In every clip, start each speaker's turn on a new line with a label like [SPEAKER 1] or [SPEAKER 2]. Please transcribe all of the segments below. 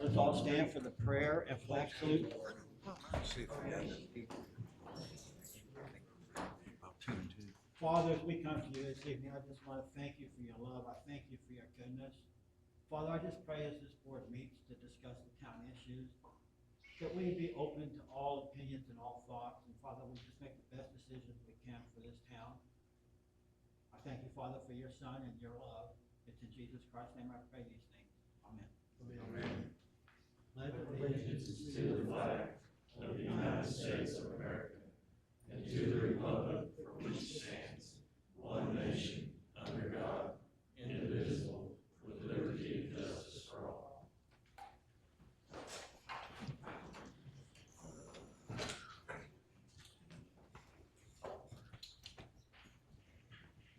[SPEAKER 1] Let's all stand for the prayer and flag salute. Father, as we come to you this evening, I just want to thank you for your love. I thank you for your goodness. Father, I just pray as this board meets to discuss the town issues, that we be open to all opinions and all thoughts. And Father, we just make the best decisions we can for this town. I thank you, Father, for your Son and your love. It's in Jesus Christ's name I pray these things. Amen.
[SPEAKER 2] Amen.
[SPEAKER 1] Pledge
[SPEAKER 2] Allegiance to the flag of the United States of America and to the republic for which it stands, one nation, under God, indivisible, with liberty and justice for all.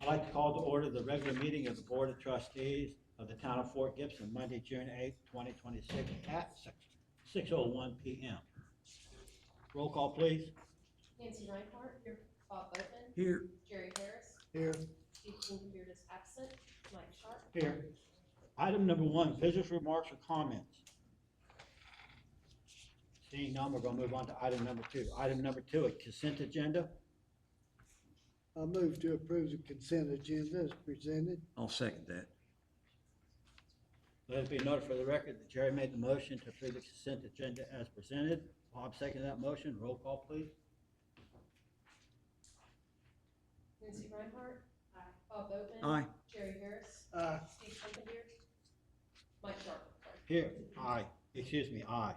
[SPEAKER 1] I'd like to call to order the regular meeting of the Board of Trustees of the Town of Fort Gibson, Monday, June 8th, 2026, at 6:01 p.m. Roll call, please.
[SPEAKER 3] Nancy Reinhardt. Here. Bob Boatman.
[SPEAKER 1] Here.
[SPEAKER 3] Jerry Harris.
[SPEAKER 1] Here.
[SPEAKER 3] Steve Kingebeard is absent. Mike Sharp.
[SPEAKER 1] Here. Item number 1, visitors' remarks or comments. Seeing none, we're going to move on to item number 2. Item number 2, a consent agenda.
[SPEAKER 4] I move to approve the consent agenda as presented.
[SPEAKER 5] I'll second that.
[SPEAKER 1] Let it be noted for the record that Jerry made the motion to approve the consent agenda as presented. Bob seconded that motion. Roll call, please.
[SPEAKER 3] Nancy Reinhardt. Aye. Bob Boatman.
[SPEAKER 5] Aye.
[SPEAKER 3] Jerry Harris. Steve Kingebeard. Mike Sharp. Sorry.
[SPEAKER 1] Here, aye. Excuse me, aye.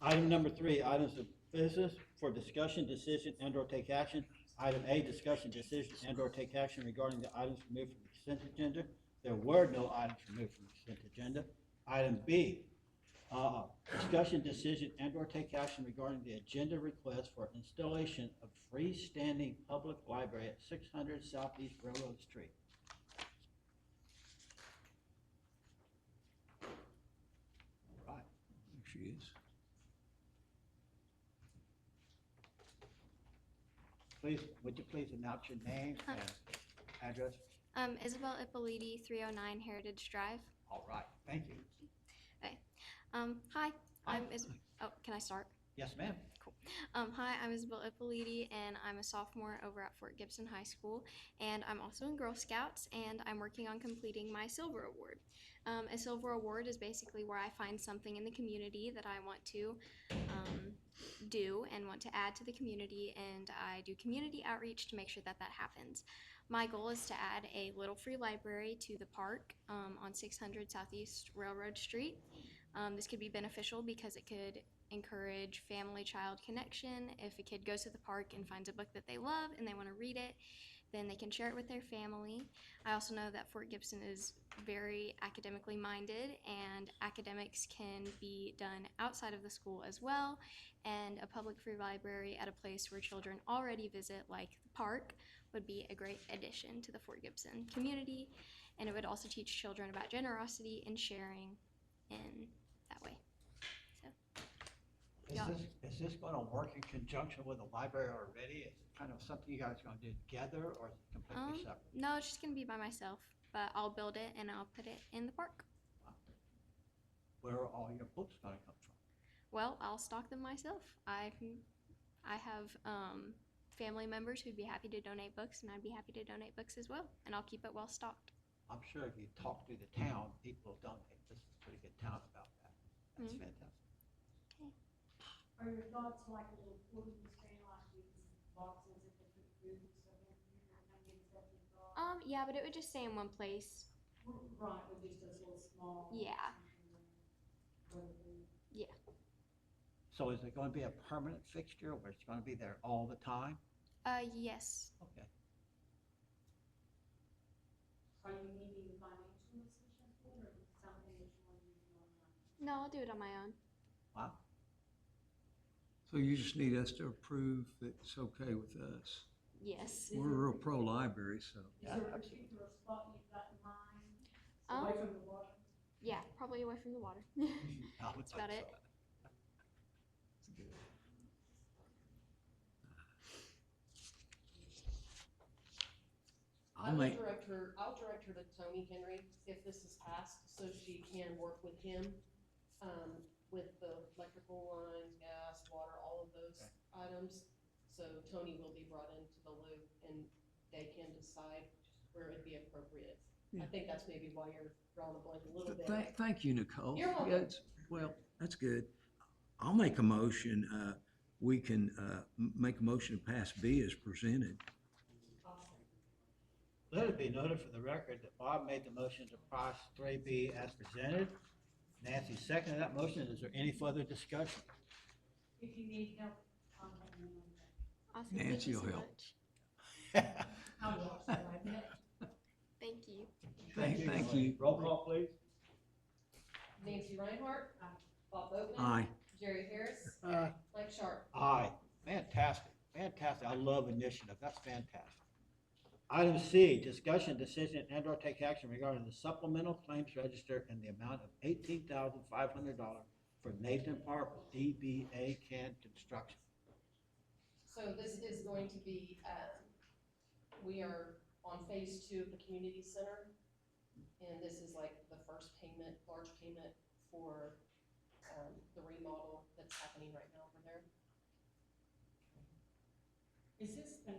[SPEAKER 1] Item number 3, items of business for discussion, decision, and/or take action. Item A, discussion, decision, and/or take action regarding the items removed from the consent agenda. There were no items removed from the consent agenda. Item B, discussion, decision, and/or take action regarding the agenda request for installation of freestanding public library at 600 Southeast Railroad Street. All right.
[SPEAKER 5] There she is.
[SPEAKER 1] Please, would you please announce your name and address?
[SPEAKER 6] Isabel Ippoliti, 309 Heritage Drive.
[SPEAKER 1] All right, thank you.
[SPEAKER 6] Hi,
[SPEAKER 1] Hi.
[SPEAKER 6] oh, can I start?
[SPEAKER 1] Yes, ma'am.
[SPEAKER 6] Cool. Hi, I'm Isabel Ippoliti, and I'm a sophomore over at Fort Gibson High School, and I'm also in Girl Scouts, and I'm working on completing my Silver Award. A Silver Award is basically where I find something in the community that I want to do and want to add to the community, and I do community outreach to make sure that that happens. My goal is to add a little free library to the park on 600 Southeast Railroad Street. This could be beneficial because it could encourage family-child connection. If a kid goes to the park and finds a book that they love and they want to read it, then they can share it with their family. I also know that Fort Gibson is very academically minded, and academics can be done outside of the school as well, and a public free library at a place where children already visit, like the park, would be a great addition to the Fort Gibson community, and it would also teach children about generosity and sharing in that way. So, yeah.
[SPEAKER 1] Is this going to work in conjunction with the library already? Is it kind of something you guys are going to do together, or is it completely separate?
[SPEAKER 6] No, it's just going to be by myself, but I'll build it and I'll put it in the park.
[SPEAKER 1] Wow. Where are all your books going to come from?
[SPEAKER 6] Well, I'll stock them myself. I have family members who'd be happy to donate books, and I'd be happy to donate books as well, and I'll keep it well stocked.
[SPEAKER 1] I'm sure if you talk through the town, people will donate. This is a pretty good town about that. That's fantastic.
[SPEAKER 6] Okay.
[SPEAKER 7] Are your thoughts like a little folding stand like these boxes if they put food and stuff in here and kind of get stuff in the box?
[SPEAKER 6] Yeah, but it would just stay in one place.
[SPEAKER 7] Right, with just those little small.
[SPEAKER 6] Yeah. Yeah.
[SPEAKER 1] So is it going to be a permanent fixture, where it's going to be there all the time?
[SPEAKER 6] Yes.
[SPEAKER 1] Okay.
[SPEAKER 7] Are you needing financial assistance for it, or is it something that you want to do on your own?
[SPEAKER 6] No, I'll do it on my own.
[SPEAKER 1] Wow.
[SPEAKER 5] So you just need us to approve that it's okay with us.
[SPEAKER 6] Yes.
[SPEAKER 5] We're real pro-library, so.
[SPEAKER 7] Is
[SPEAKER 1] Yeah,
[SPEAKER 7] there a
[SPEAKER 1] absolutely.
[SPEAKER 7] particular spot you've got in mind?
[SPEAKER 6] Um,
[SPEAKER 7] Away from the water?
[SPEAKER 6] Yeah, probably away from the water.
[SPEAKER 1] I would
[SPEAKER 6] That's about
[SPEAKER 1] think
[SPEAKER 6] it.
[SPEAKER 1] so.
[SPEAKER 5] I'll make,
[SPEAKER 3] I'll direct her to Tony Henry if this is passed, so she can work with him with the electrical lines, gas, water, all of those items. So Tony will be brought into the loop and they can decide where it'd be appropriate. I
[SPEAKER 5] Yeah.
[SPEAKER 3] think that's maybe why you're drawing a blank a little bit.
[SPEAKER 5] Thank you, Nicole.
[SPEAKER 3] You're welcome.
[SPEAKER 5] Yeah, well, that's good. I'll make a motion, we can, make a motion to pass B as presented.
[SPEAKER 3] Awesome.
[SPEAKER 1] Let it be noted for the record that Bob made the motion to pass 3B as presented. Nancy seconded that motion. Is there any further discussion?
[SPEAKER 7] If you need help, contact me.
[SPEAKER 6] Awesome.
[SPEAKER 5] Nancy
[SPEAKER 6] Thank you
[SPEAKER 5] will
[SPEAKER 6] so
[SPEAKER 5] help.
[SPEAKER 6] much.
[SPEAKER 7] I'll watch that, I bet.
[SPEAKER 6] Thank you.
[SPEAKER 5] Thank you.
[SPEAKER 1] Roll call, please.
[SPEAKER 3] Nancy Reinhardt. Bob Boatman.
[SPEAKER 5] Aye.
[SPEAKER 3] Jerry Harris. Mike Sharp.
[SPEAKER 1] Aye. Fantastic, fantastic. I love initiative. That's fantastic. Item C, discussion, decision, and/or take action regarding the supplemental claims register and the amount of $18,500 for Nathan Park DBA Can Construction.
[SPEAKER 3] So this is going to be, we are on phase 2 of the community center. And this is like the first payment, large payment for the remodel that's happening right now over there.
[SPEAKER 7] Is this, do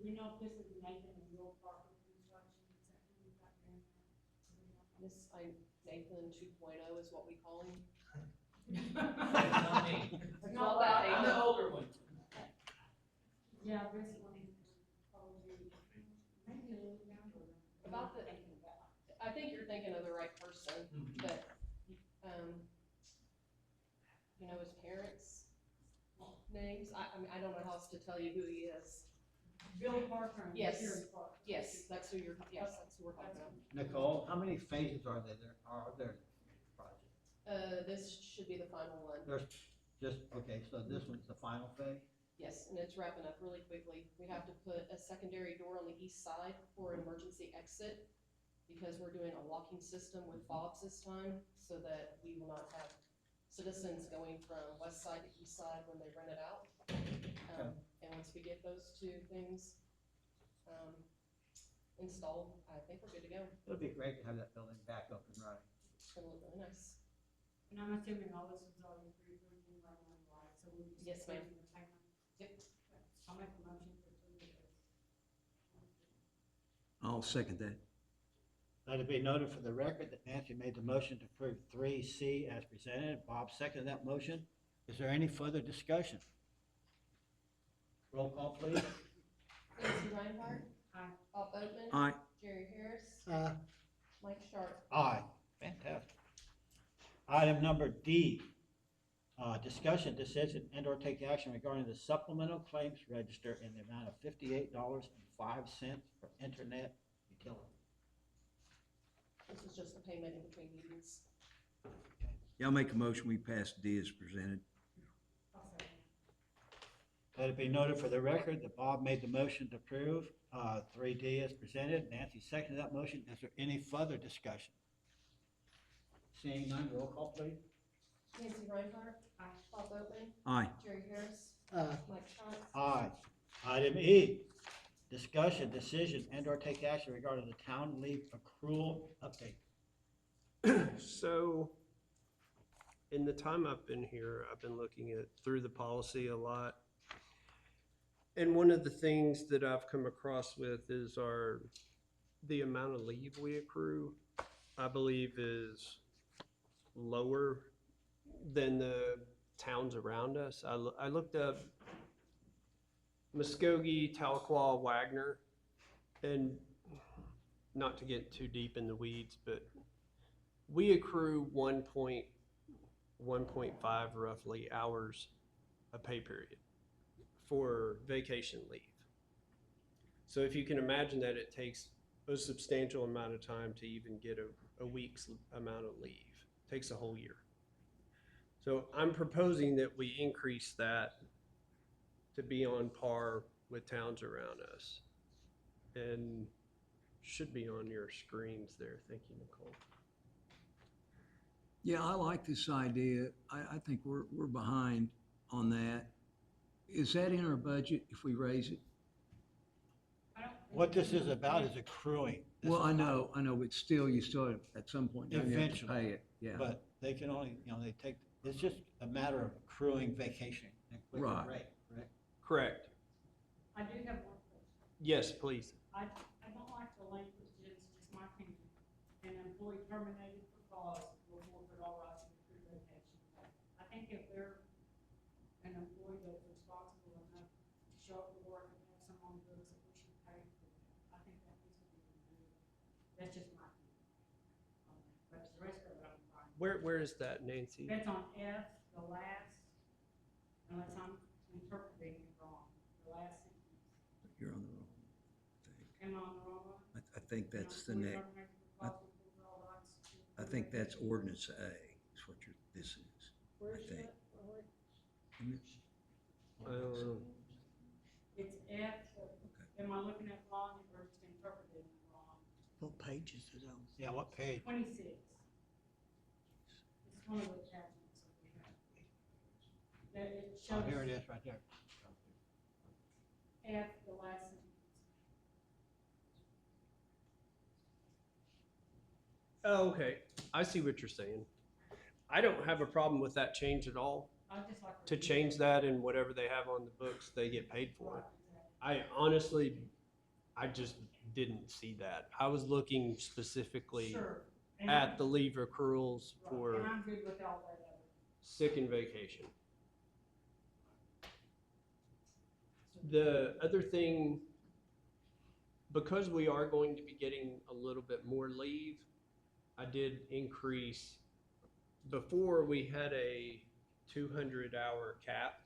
[SPEAKER 7] we know if this is Nathan and Will Parker Construction, is that who we've got there now?
[SPEAKER 3] This, Nathan 2.0 is what we call him.
[SPEAKER 7] Not
[SPEAKER 3] Not that
[SPEAKER 7] I'm
[SPEAKER 3] Nathan.
[SPEAKER 7] the
[SPEAKER 2] older one.
[SPEAKER 7] Yeah, this one is probably, maybe a little younger.
[SPEAKER 3] About the-
[SPEAKER 7] Thinking about.
[SPEAKER 3] I think you're thinking of the right person, but, you know his parents' names? I mean, I don't know how else to tell you who he is.
[SPEAKER 7] Bill Parker and
[SPEAKER 3] Yes.
[SPEAKER 7] Jerry Parker.
[SPEAKER 3] Yes, that's who that's who we're talking about.
[SPEAKER 1] Nicole, how many phases are there in this project?
[SPEAKER 3] This should be the final one.
[SPEAKER 1] There's just, okay, so this one's the final phase?
[SPEAKER 3] Yes, and it's wrapping up really quickly. We have to put a secondary door on the east side for an emergency exit because we're doing a locking system with fobs this time so that we will not have citizens going from west side to east side when they rent it out. And once we get those two things installed, I think we're good to go.
[SPEAKER 1] It'd be great to have that building back up and running.
[SPEAKER 3] It's gonna look really nice.
[SPEAKER 7] And I'm assuming all this is already pre-approved and right on, right, so we'll just.
[SPEAKER 3] Yes, ma'am.
[SPEAKER 7] approving the payment.
[SPEAKER 3] Yep.
[SPEAKER 7] I'll make a motion to approve this.
[SPEAKER 5] I'll second that.
[SPEAKER 1] Let it be noted for the record that Nancy made the motion to approve 3C as presented. Bob seconded that motion. Is there any further discussion? Roll call, please.
[SPEAKER 3] Nancy Reinhardt.
[SPEAKER 7] Aye.
[SPEAKER 3] Bob Boatman.
[SPEAKER 5] Aye.
[SPEAKER 3] Jerry Harris. Mike Sharp.
[SPEAKER 1] Aye. Fantastic. Item number D, discussion, decision, and/or take action regarding the supplemental claims register in the amount of $58.05 for internet utility.
[SPEAKER 3] This is just the payment in between meetings.
[SPEAKER 5] Yeah, I'll make a motion, we pass D as presented.
[SPEAKER 7] I'll second.
[SPEAKER 1] Let it be noted for the record that Bob made the motion to approve 3D as presented. Nancy seconded that motion. Is there any further discussion? Seeing none, roll call, please.
[SPEAKER 3] Nancy Reinhardt.
[SPEAKER 7] Aye.
[SPEAKER 3] Bob Boatman.
[SPEAKER 5] Aye.
[SPEAKER 3] Jerry Harris. Mike Sharp.
[SPEAKER 1] Aye. Item E, discussion, decision, and/or take action regarding the town leave accrual update.
[SPEAKER 8] So, in the time I've been here, I've been looking at through the policy a lot. And one of the things that I've come across with is the amount of leave we accrue, I believe is lower than the towns around us. I looked up Muskogee, Tahlequah, Wagner, and not to get too deep in the weeds, but we accrue 1.5 roughly hours a pay period for vacation leave. So if you can imagine that it takes a substantial amount of time to even get a week's amount of leave. It takes a whole year. So I'm proposing that we increase that to be on par with towns around us. And should be on your screens there. Thank you, Nicole.
[SPEAKER 5] Yeah, I like this idea. I think we're behind on that. Is that in our budget if we raise it?
[SPEAKER 7] I don't think
[SPEAKER 1] What this is about is accruing. This
[SPEAKER 5] Well,
[SPEAKER 1] is
[SPEAKER 5] I
[SPEAKER 1] not-
[SPEAKER 5] know, but still, you still, at some point, you have to
[SPEAKER 1] Eventually,
[SPEAKER 5] pay it, yeah.
[SPEAKER 1] But they can only, they take, it's just a matter of accruing vacation and quicker
[SPEAKER 5] Right.
[SPEAKER 1] rate, correct?
[SPEAKER 8] Correct.
[SPEAKER 7] I do have one question.
[SPEAKER 8] Yes, please.
[SPEAKER 7] I don't like the language, it's just my opinion. An employee terminated for cause will forfeit all rights to accrued vacation pay. I think if they're an employee that's responsible enough to show up to work and have some on the books, that we should pay for that. I think that needs to be removed. That's just my opinion. But the rest of it, I'm fine.
[SPEAKER 8] Where is that, Nancy?
[SPEAKER 7] That's on F, the last, unless I'm interpreting it wrong, the last sentence.
[SPEAKER 5] You're on the wrong thing.
[SPEAKER 7] Am I on the wrong one?
[SPEAKER 5] I think that's the
[SPEAKER 7] Employee
[SPEAKER 5] next,
[SPEAKER 7] terminated for cause will forfeit all rights to
[SPEAKER 5] I
[SPEAKER 7] accrued
[SPEAKER 5] think that's
[SPEAKER 7] vacation.
[SPEAKER 5] ordinance A, is what this is.
[SPEAKER 4] Where's
[SPEAKER 5] I think.
[SPEAKER 4] that? All right.
[SPEAKER 5] Isn't it?
[SPEAKER 8] I don't know.
[SPEAKER 7] It's F, am I looking at wrong or just interpreting it wrong?
[SPEAKER 4] What page is it on?
[SPEAKER 1] Yeah, what page?
[SPEAKER 7] 26. It's one of the attachments that we have. That it
[SPEAKER 1] Oh,
[SPEAKER 7] shows
[SPEAKER 1] here it is, right there.
[SPEAKER 7] F, the last sentence.
[SPEAKER 8] Oh, okay. I see what you're saying. I don't have a problem with that change at all.
[SPEAKER 7] I just like.
[SPEAKER 8] To change that and whatever they have on the books, they get paid for
[SPEAKER 7] Right,
[SPEAKER 8] it.
[SPEAKER 7] exactly.
[SPEAKER 8] I honestly, I just didn't see that. I was looking specifically
[SPEAKER 7] Sure. And
[SPEAKER 8] at
[SPEAKER 7] I'm-
[SPEAKER 8] the leave accruals
[SPEAKER 7] right,
[SPEAKER 8] for
[SPEAKER 7] And I'm good with all that other.
[SPEAKER 8] sick and vacation. The other thing, because we are going to be getting a little bit more leave, I did increase, before we had a 200-hour cap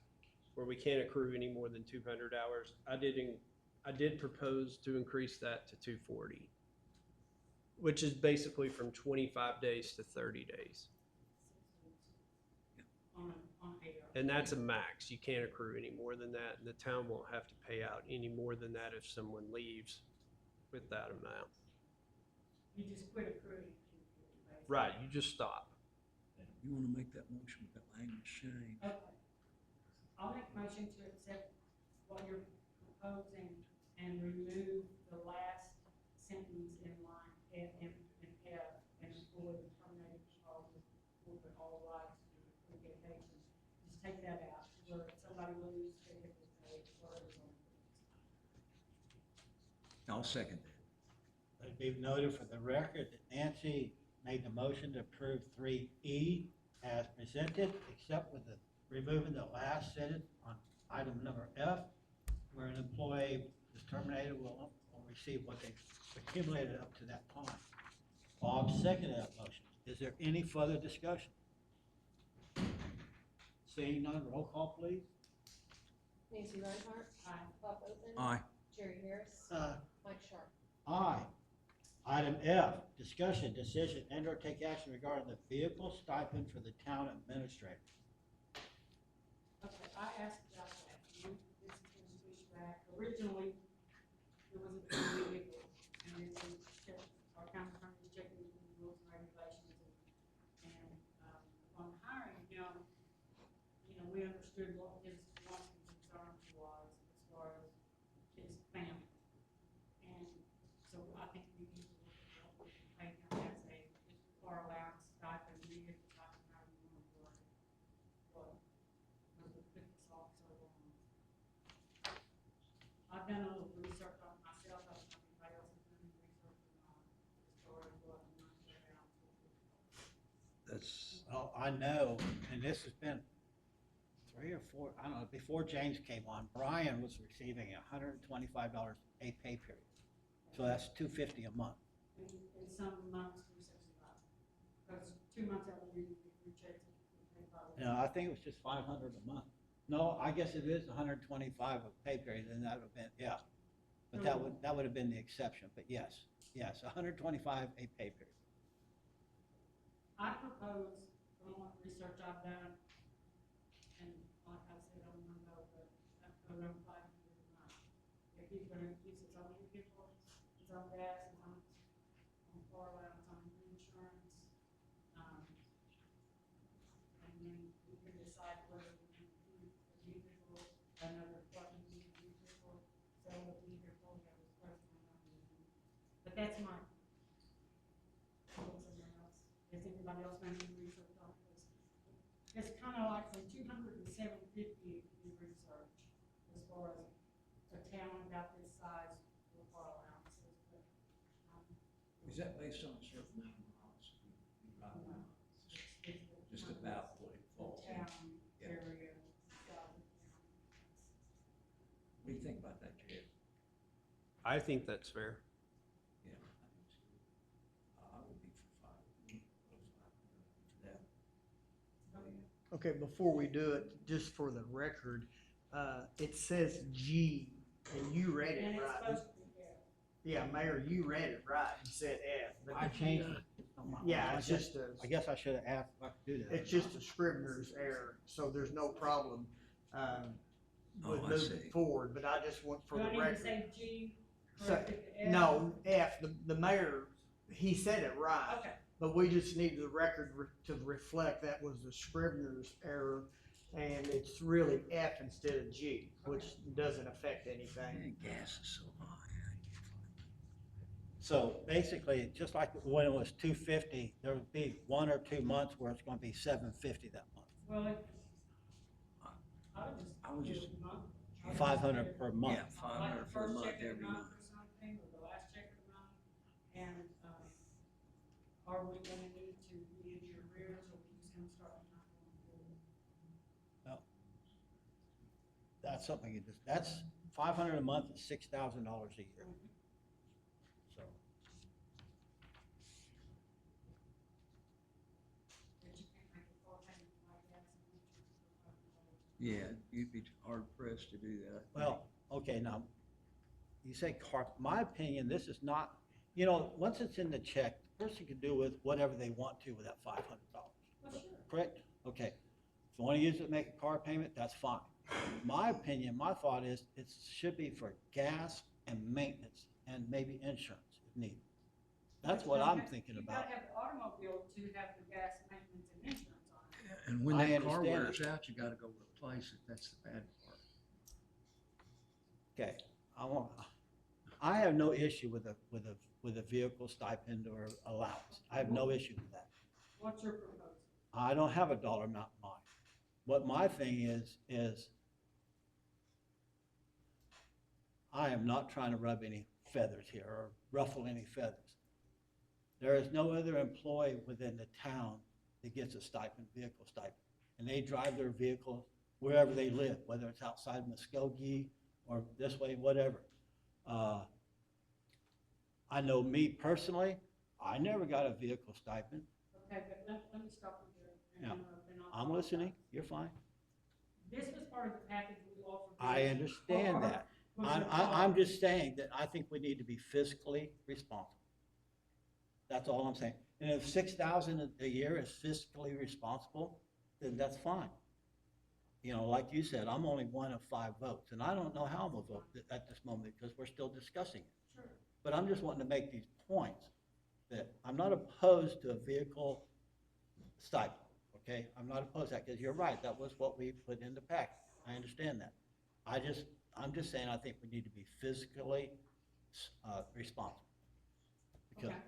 [SPEAKER 8] where we can't accrue any more than 200 hours. I did propose to increase that to 240, which is basically from 25 days to 30 days.
[SPEAKER 7] On AR.
[SPEAKER 8] And that's a max. You can't accrue any more than that, and the town won't have to pay out any more than that if someone leaves with that amount.
[SPEAKER 7] You just quit accruing. basically.
[SPEAKER 8] Right, you just stop.
[SPEAKER 5] You wanna make that motion with that language change?
[SPEAKER 7] Okay. I'll make a motion to accept what you're proposing and remove the last sentence in line F, and employee terminated because of forfeit all rights to accrued vacation. Just take that out, where if somebody leaves, they get this pay, whatever's on the books.
[SPEAKER 5] I'll second that.
[SPEAKER 1] Let it be noted for the record that Nancy made the motion to approve 3E as presented, except with the removing the last sentence on item number F, where an employee is terminated will receive what they accumulated up to that point. Bob seconded that motion. Is there any further discussion? Seeing none, roll call, please.
[SPEAKER 3] Nancy Reinhardt.
[SPEAKER 7] Aye.
[SPEAKER 3] Bob Oakley.
[SPEAKER 5] Aye.
[SPEAKER 3] Jerry Harris. Mike Sharp.
[SPEAKER 1] Aye. Item F, discussion, decision, and/or take action regarding the vehicle stipend for the town administrator.
[SPEAKER 7] Okay, I asked about that. This has been pushed back. Originally, it was a vehicle, and then we checked, our county attorney checked the rules and regulations, and, on hiring him, we understood what his wants and concerns was as far as his family. And so I think we need to look at what we can pay him as a, just car allowance, stipend, vehicle stipend, however you want to word it. What was the quickest officer on. I've done a little research on it myself, I don't know if anybody else has done any research or not, as far as what the money around.
[SPEAKER 5] That's,
[SPEAKER 1] Well, I know, and this has been 3 or 4, I don't know, before James came on, Brian was receiving $125 a pay period. So that's $250 a month.
[SPEAKER 7] And some months were 65, because 2 months out of the year, we checked, we paid by.
[SPEAKER 1] No, I think it was just 500 a month. No, I guess it is 125 a pay period, and that would have been, yeah. But that would have been the exception, but yes, 125 a pay period.
[SPEAKER 7] I propose, from what research I've done, and like I said, I don't know, but around 500 a month. If he's gonna use his own vehicle, his own gas, his own, car allowance, on insurance, and then we can decide whether we can use the vehicle, another fucking vehicle, sell the vehicle, have his personal money. But that's my, someone else, has anybody else done any research on it? know, like from 200 to 750 if you do research, as far as a town about this size with car allowances, but,
[SPEAKER 5] Is that based on a certain amount of miles?
[SPEAKER 7] it's
[SPEAKER 5] Just about what it
[SPEAKER 7] the
[SPEAKER 5] falls in.
[SPEAKER 7] town
[SPEAKER 5] Yeah.
[SPEAKER 7] area, size of town.
[SPEAKER 5] What do you think about that, Jeff?
[SPEAKER 8] I think that's fair.
[SPEAKER 5] Yeah, I think so. I would be for five, for that.
[SPEAKER 9] Okay, before we do it, just for the record, it says G, and you read
[SPEAKER 7] And
[SPEAKER 9] it
[SPEAKER 7] it's
[SPEAKER 9] right.
[SPEAKER 7] supposed to be,
[SPEAKER 9] Yeah, Mayor, you read it right, you said F. but
[SPEAKER 1] I changed it.
[SPEAKER 9] Yeah,
[SPEAKER 1] I
[SPEAKER 9] it's
[SPEAKER 1] guess-
[SPEAKER 9] just a,
[SPEAKER 1] I guess I should have asked if I could do that.
[SPEAKER 9] it's just a scrivener's error, so there's no problem, with
[SPEAKER 5] Oh, I
[SPEAKER 9] moving
[SPEAKER 5] see.
[SPEAKER 9] forward, but I just want for
[SPEAKER 7] do
[SPEAKER 9] the
[SPEAKER 7] I need to
[SPEAKER 9] record.
[SPEAKER 7] say G,
[SPEAKER 9] So-
[SPEAKER 7] correct it to F?
[SPEAKER 9] No, F, the mayor, he said it right.
[SPEAKER 7] Okay,
[SPEAKER 9] But we just need the record to reflect that was the scrivener's error, and it's really F instead of G, which doesn't affect anything.
[SPEAKER 5] Man, gas is so high.
[SPEAKER 1] So basically, just like when it was 250, there would be 1 or 2 months where it's gonna be 750 that month.
[SPEAKER 7] well,
[SPEAKER 5] I would just,
[SPEAKER 1] 500 per month.
[SPEAKER 5] yeah, 500 for a month every month.
[SPEAKER 7] Or something, or the last check of the month, and, are we gonna need to be in your arrears, or we just gonna start from now going forward?
[SPEAKER 1] That's something you just, that's 500 a month is $6,000 a year. So,
[SPEAKER 7] That you can't make a full payment like that, so we should go back and
[SPEAKER 5] Yeah, you'd be hard pressed to do that.
[SPEAKER 1] well, okay, now, you say my opinion, this is not, you know, once it's in the check, the person can do with whatever they want to with that $500.
[SPEAKER 7] Well, sure.
[SPEAKER 1] Correct? Okay. If you want to use it to make a car payment, that's fine. My opinion, my thought is, it should be for gas and maintenance and maybe insurance if needed. That's what I'm thinking about.
[SPEAKER 7] You gotta have the automobile to have the gas maintenance and insurance on it.
[SPEAKER 5] And when
[SPEAKER 1] I
[SPEAKER 5] that car
[SPEAKER 1] understand
[SPEAKER 5] wears
[SPEAKER 1] it.
[SPEAKER 5] out, you gotta go replace it. That's the bad part.
[SPEAKER 1] Okay, I have no issue with a vehicle stipend or allowance. I have no issue with that.
[SPEAKER 7] What's your proposal?
[SPEAKER 1] I don't have a dollar amount in mind. What my thing is I am not trying to rub any feathers here or ruffle any feathers. There is no other employee within the town that gets a stipend, vehicle stipend. And they drive their vehicle wherever they live, whether it's outside Muskogee or this way, whatever. I know me personally, I never got a vehicle stipend.
[SPEAKER 7] Okay, but let me stop you there. and
[SPEAKER 1] Yeah.
[SPEAKER 7] interrupt, and I'll
[SPEAKER 1] I'm
[SPEAKER 7] talk
[SPEAKER 1] listening,
[SPEAKER 7] about
[SPEAKER 1] you're fine.
[SPEAKER 7] it. This was part of the package we offered.
[SPEAKER 1] I understand that. I'm just saying that I think we need to be fiscally responsible. That's all I'm saying. And if 6,000 a year is fiscally responsible, then that's fine. You know, like you said, I'm only one of 5 votes, and I don't know how I'm gonna vote at this moment because we're still discussing it.
[SPEAKER 7] Sure.
[SPEAKER 1] But I'm just wanting to make these points, that I'm not opposed to a vehicle stipend, okay? I'm not opposed to that, because you're right, that was what we put in the pack. I understand that. I'm just saying, I think we need to be fiscally, responsible. Because,
[SPEAKER 7] Okay.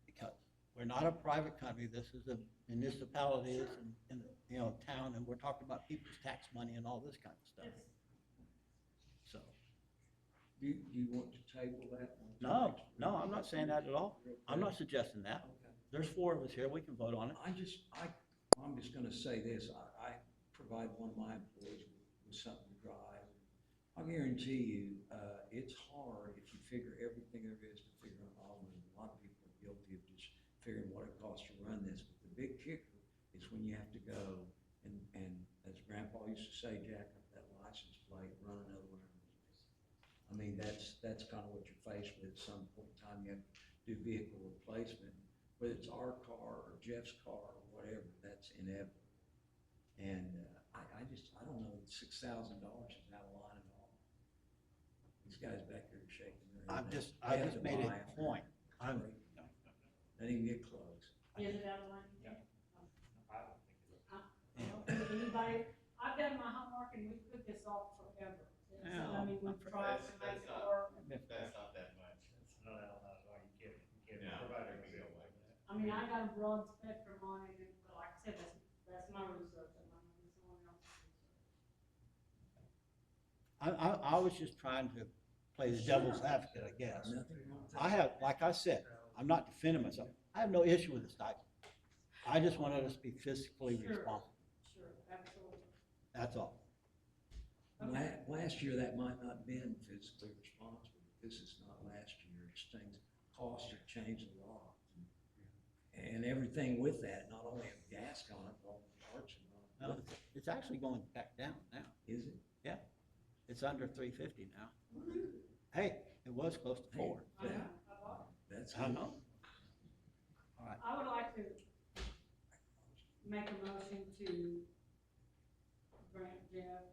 [SPEAKER 1] because we're not a private company, this is a municipality, it's in, you know, town, and we're talking about people's tax money and all this kind of stuff.
[SPEAKER 7] Yes.
[SPEAKER 1] So,
[SPEAKER 5] Do you want to table that one?
[SPEAKER 1] no, I'm not saying that at all. I'm not suggesting that.
[SPEAKER 5] Okay.
[SPEAKER 1] There's 4 of us here, we can vote on it.
[SPEAKER 5] I'm just gonna say this, I provide one of my employees with something to drive. I guarantee you, it's hard if you figure everything there is to figure out all of it. A lot of people are guilty of just figuring what it costs to run this, but the big kicker is when you have to go and as Grandpa used to say, jack up that license plate, run another one. I mean, that's kind of what you're faced with at some point in time. You have to do vehicle replacement, whether it's our car or Jeff's car or whatever, that's inevitable. And I don't know, $6,000 is out of line at all. These guys back there are shaking their head.
[SPEAKER 1] I just made a point.
[SPEAKER 5] Not even get close.
[SPEAKER 7] Is it out of line?
[SPEAKER 2] Yeah. I don't think it is.
[SPEAKER 7] Anybody, I've done my homework and we put this off forever.
[SPEAKER 1] Yeah,
[SPEAKER 7] I mean, we've tried to make it work.
[SPEAKER 2] That's not that much. It's not out loud, like you can't provide a bill like that.
[SPEAKER 7] I mean, I got a broad spectrum on it, but like I said, that's my research. I'm not gonna
[SPEAKER 1] I was just trying to play the devil's advocate, I guess.
[SPEAKER 5] Nothing wrong with that.
[SPEAKER 1] I have, like I said, I'm not defending myself. I have no issue with the stipend. I just wanted us to be fiscally
[SPEAKER 7] Sure.
[SPEAKER 1] responsible.
[SPEAKER 7] Sure, absolutely.
[SPEAKER 1] That's all.
[SPEAKER 5] Last year, that might not have been fiscally responsible, because it's not last year, it's things, costs are changing a lot. And everything with that, not only have gas gone up, but all the parts have gone
[SPEAKER 1] No,
[SPEAKER 5] up.
[SPEAKER 1] it's actually going back down now.
[SPEAKER 5] Is it?
[SPEAKER 1] Yeah, it's under 350 now. Hey, it was close to 4.
[SPEAKER 7] I know, I bought
[SPEAKER 5] That's.
[SPEAKER 1] I know. All right,
[SPEAKER 7] it. I would like to make a motion to grant Jeff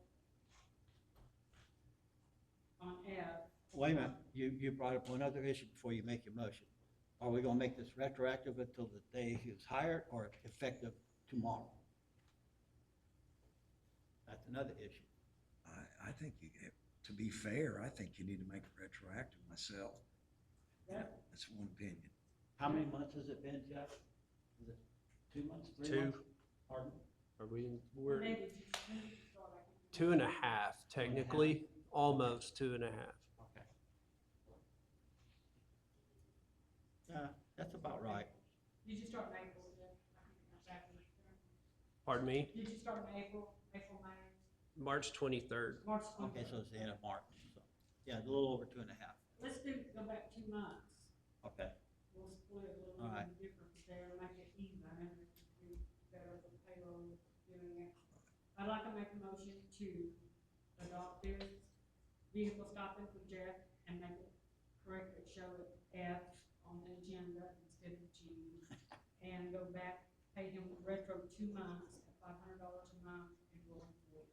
[SPEAKER 7] on F.
[SPEAKER 1] wait a minute, you brought up one other issue before you make your motion. Are we gonna make this retroactive until the day he was hired, or effective tomorrow? That's another issue.
[SPEAKER 5] I think to be fair, I think you need to make it retroactive myself.
[SPEAKER 7] Yeah.
[SPEAKER 5] That's one opinion.
[SPEAKER 1] How many months has it been, Jeff? Is it 2 months, 3
[SPEAKER 8] 2.
[SPEAKER 1] months? Pardon?
[SPEAKER 8] Are we're
[SPEAKER 7] Maybe just start like-
[SPEAKER 8] 2.5 technically, almost 2.5.
[SPEAKER 1] Okay. That's about right.
[SPEAKER 7] Did you start in April, Jeff? I think it's back in-
[SPEAKER 8] Pardon me?
[SPEAKER 7] Did you start in April, May?
[SPEAKER 8] March 23rd.
[SPEAKER 7] March
[SPEAKER 1] Okay,
[SPEAKER 7] 23rd?
[SPEAKER 1] so it's the end of March, so, yeah, a little over 2.5.
[SPEAKER 7] Let's go back 2 months.
[SPEAKER 1] Okay,
[SPEAKER 7] We'll split a little
[SPEAKER 1] All right.
[SPEAKER 7] bit difference there, make it even, and be better for payroll doing it. I'd like to make a motion to adopt this vehicle stopping for Jeff and make it correctly show it F on the agenda instead of G. And go back, pay him retro 2 months at $500 a month and going forward.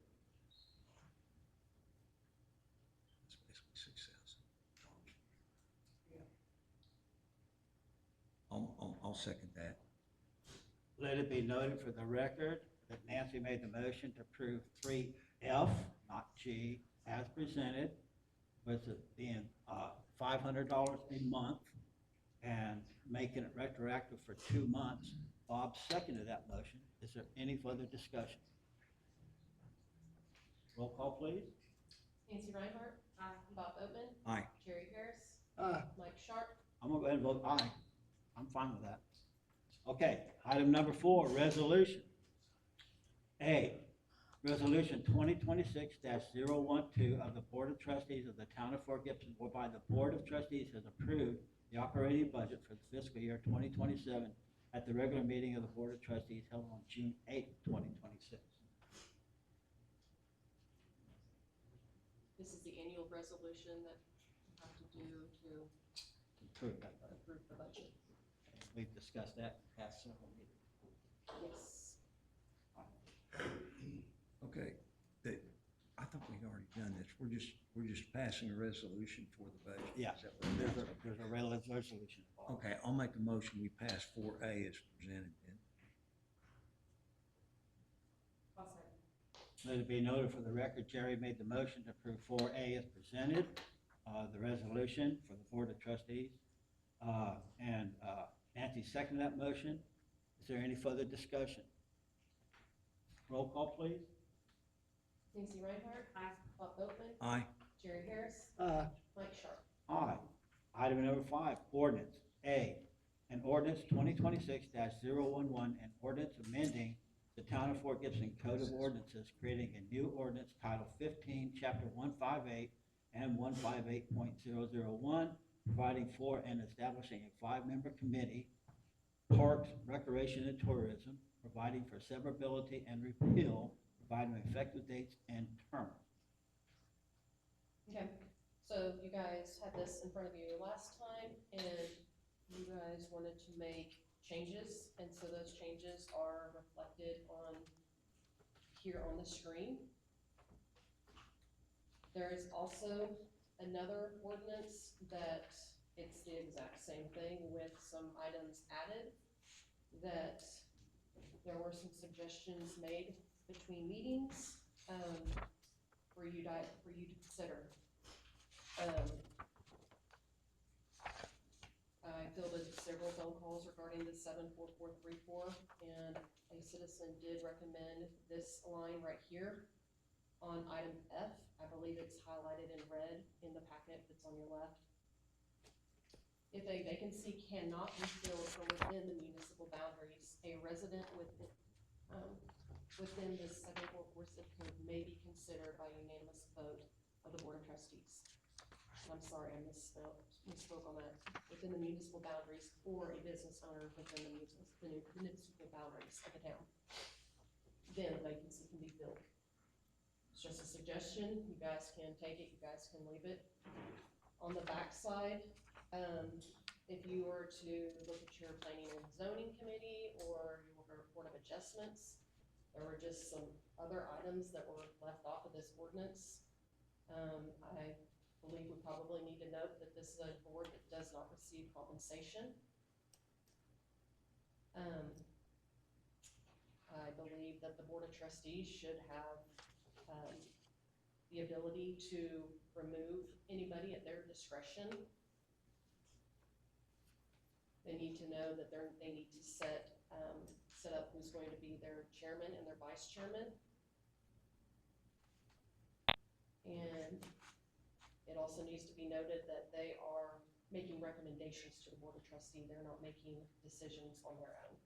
[SPEAKER 5] It's basically $6,000. I'll second that.
[SPEAKER 1] let it be noted for the record that Nancy made the motion to approve 3F, not G, as presented, with it being $500 a month and making it retroactive for 2 months. Bob seconded that motion. Is there any further discussion? Roll call, please.
[SPEAKER 3] Nancy Reinhardt. Aye. Bob Oatman.
[SPEAKER 5] Aye.
[SPEAKER 3] Jerry Harris.
[SPEAKER 4] Aye.
[SPEAKER 3] Mike Sharp.
[SPEAKER 1] I'm gonna go ahead and vote aye. I'm fine with that. Okay, item number 4, resolution. A, resolution 2026-012 of the Board of Trustees of the Town of Fort Gibson, whereby the Board of Trustees has approved the operating budget for the fiscal year 2027 at the regular meeting of the Board of Trustees held on June 8, 2026.
[SPEAKER 3] This is the annual resolution that you have to do to
[SPEAKER 1] Approve that budget.
[SPEAKER 3] approve the budget.
[SPEAKER 1] We've discussed that in past several meetings.
[SPEAKER 3] Yes.
[SPEAKER 5] Okay, I thought we'd already done this. We're just passing a resolution for the budget.
[SPEAKER 1] Yeah,
[SPEAKER 5] Is that what it is?
[SPEAKER 1] there's a resolution involved.
[SPEAKER 5] Okay, I'll make a motion, we pass 4A as presented then.
[SPEAKER 7] I'll second.
[SPEAKER 1] Let it be noted for the record, Jerry made the motion to approve 4A as presented, the resolution for the Board of Trustees. And Nancy seconded that motion. Is there any further discussion? Roll call, please.
[SPEAKER 3] Nancy Reinhardt.
[SPEAKER 7] Aye.
[SPEAKER 3] Bob Oatman.
[SPEAKER 5] Aye.
[SPEAKER 3] Jerry Harris.
[SPEAKER 4] Aye.
[SPEAKER 3] Mike Sharp.
[SPEAKER 1] Aye. Item number 5, ordinance. A, an ordinance 2026-011, an ordinance amending the Town of Fort Gibson Code of Ordinances, creating a new ordinance, Title 15, Chapter 158 and 158.001, providing for and establishing a 5-member committee, Parks, Recreation, and Tourism, providing for severability and repeal, providing effective dates and terms.
[SPEAKER 3] Okay, so you guys had this in front of you last time, and you guys wanted to make changes, and so those changes are reflected on here on the screen. There is also another ordinance that it's the exact same thing with some items added, that there were some suggestions made between meetings, for you to consider. I fielded several phone calls regarding the 74434, and a citizen did recommend this line right here. On item F, I believe it's highlighted in red in the packet that's on your left. If a vacancy cannot be filled from within the municipal boundaries, a resident within the 744 zip code may be considered by unanimous vote of the Board of Trustees. And I'm sorry, I misspoke on that. Within the municipal boundaries or a business owner within the municipal boundaries of the town. Then the vacancy can be filled. It's just a suggestion. You guys can take it, you guys can leave it. On the back side, if you were to look at your planning and zoning committee or your Board of Adjustments, there were just some other items that were left off of this ordinance. I believe we probably need to note that this is a board that does not receive compensation. I believe that the Board of Trustees should have the ability to remove anybody at their discretion. They need to know that they need to set up who's going to be their chairman and their vice chairman. And it also needs to be noted that they are making recommendations to the Board of Trustees. They're not making decisions on their own.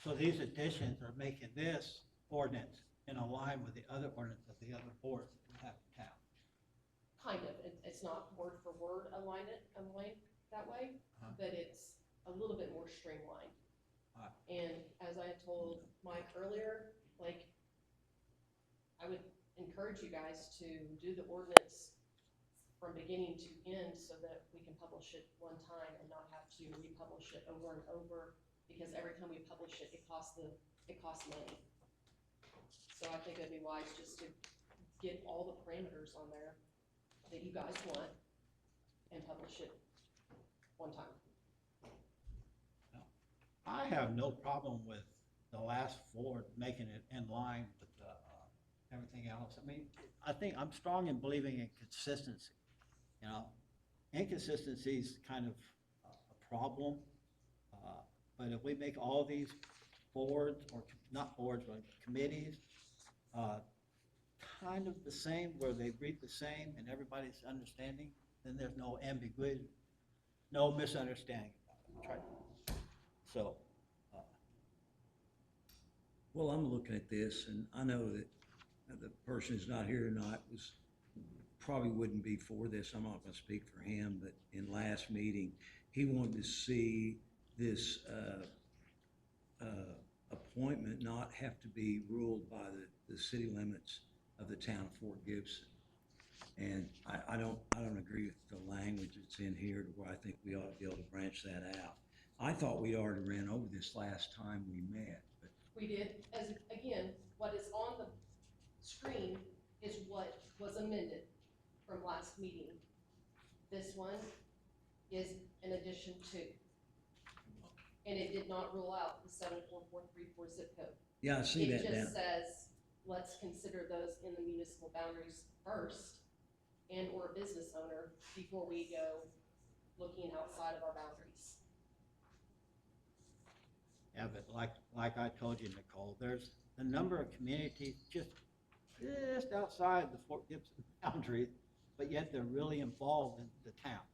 [SPEAKER 1] So these additions are making this ordinance in line with the other ordinance of the other boards that we have in town.
[SPEAKER 3] Kind of. It's not word for word aligned that way, but it's a little bit more streamlined. And as I told Mike earlier, like, I would encourage you guys to do the ordinance from beginning to end so that we can publish it one time and not have to republish it over and over, because every time we publish it, it costs money. So I think it'd be wise just to get all the parameters on there that you guys want and publish it one time.
[SPEAKER 1] I have no problem with the last four making it in line with everything else. I mean, I think I'm strong in believing in consistency. You know, inconsistency is kind of a problem. But if we make all these boards, or not boards, but committees, kind of the same, where they read the same and everybody's understanding, then there's no ambiguity, no misunderstanding about it. Right? So.
[SPEAKER 5] Well, I'm looking at this, and I know that the person who's not here tonight probably wouldn't be for this. I'm not gonna speak for him, but in last meeting, he wanted to see this appointment not have to be ruled by the city limits of the town of Fort Gibson. And I don't agree with the language that's in here, to where I think we ought to be able to branch that out. I thought we already ran over this last time we met, but.
[SPEAKER 3] We did, again, what is on the screen is what was amended from last meeting. This one is an addition to, and it did not rule out the 74434 zip code.
[SPEAKER 5] Yeah, I see that
[SPEAKER 3] It
[SPEAKER 5] down.
[SPEAKER 3] just says, let's consider those in the municipal boundaries first, and or a business owner, before we go looking outside of our boundaries.
[SPEAKER 1] Yeah, but like I told you, Nicole, there's a number of communities just outside the Fort Gibson boundary, but yet they're really involved in the town.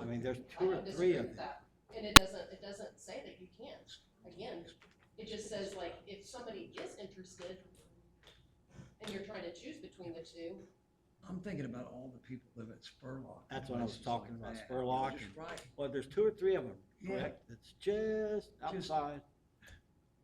[SPEAKER 1] I mean, there's two or three of them.
[SPEAKER 3] That. And it doesn't say that you can't. Again, it just says, like, if somebody is interested and you're trying to choose between the two.
[SPEAKER 5] I'm thinking about all the people who live at Spurlock.
[SPEAKER 1] That's what I was
[SPEAKER 5] places
[SPEAKER 1] talking
[SPEAKER 5] like
[SPEAKER 1] about,
[SPEAKER 5] that.
[SPEAKER 1] Spurlock.
[SPEAKER 5] Just right.
[SPEAKER 1] Well, there's two or three of them,
[SPEAKER 5] Yeah.
[SPEAKER 1] correct? It's just outside,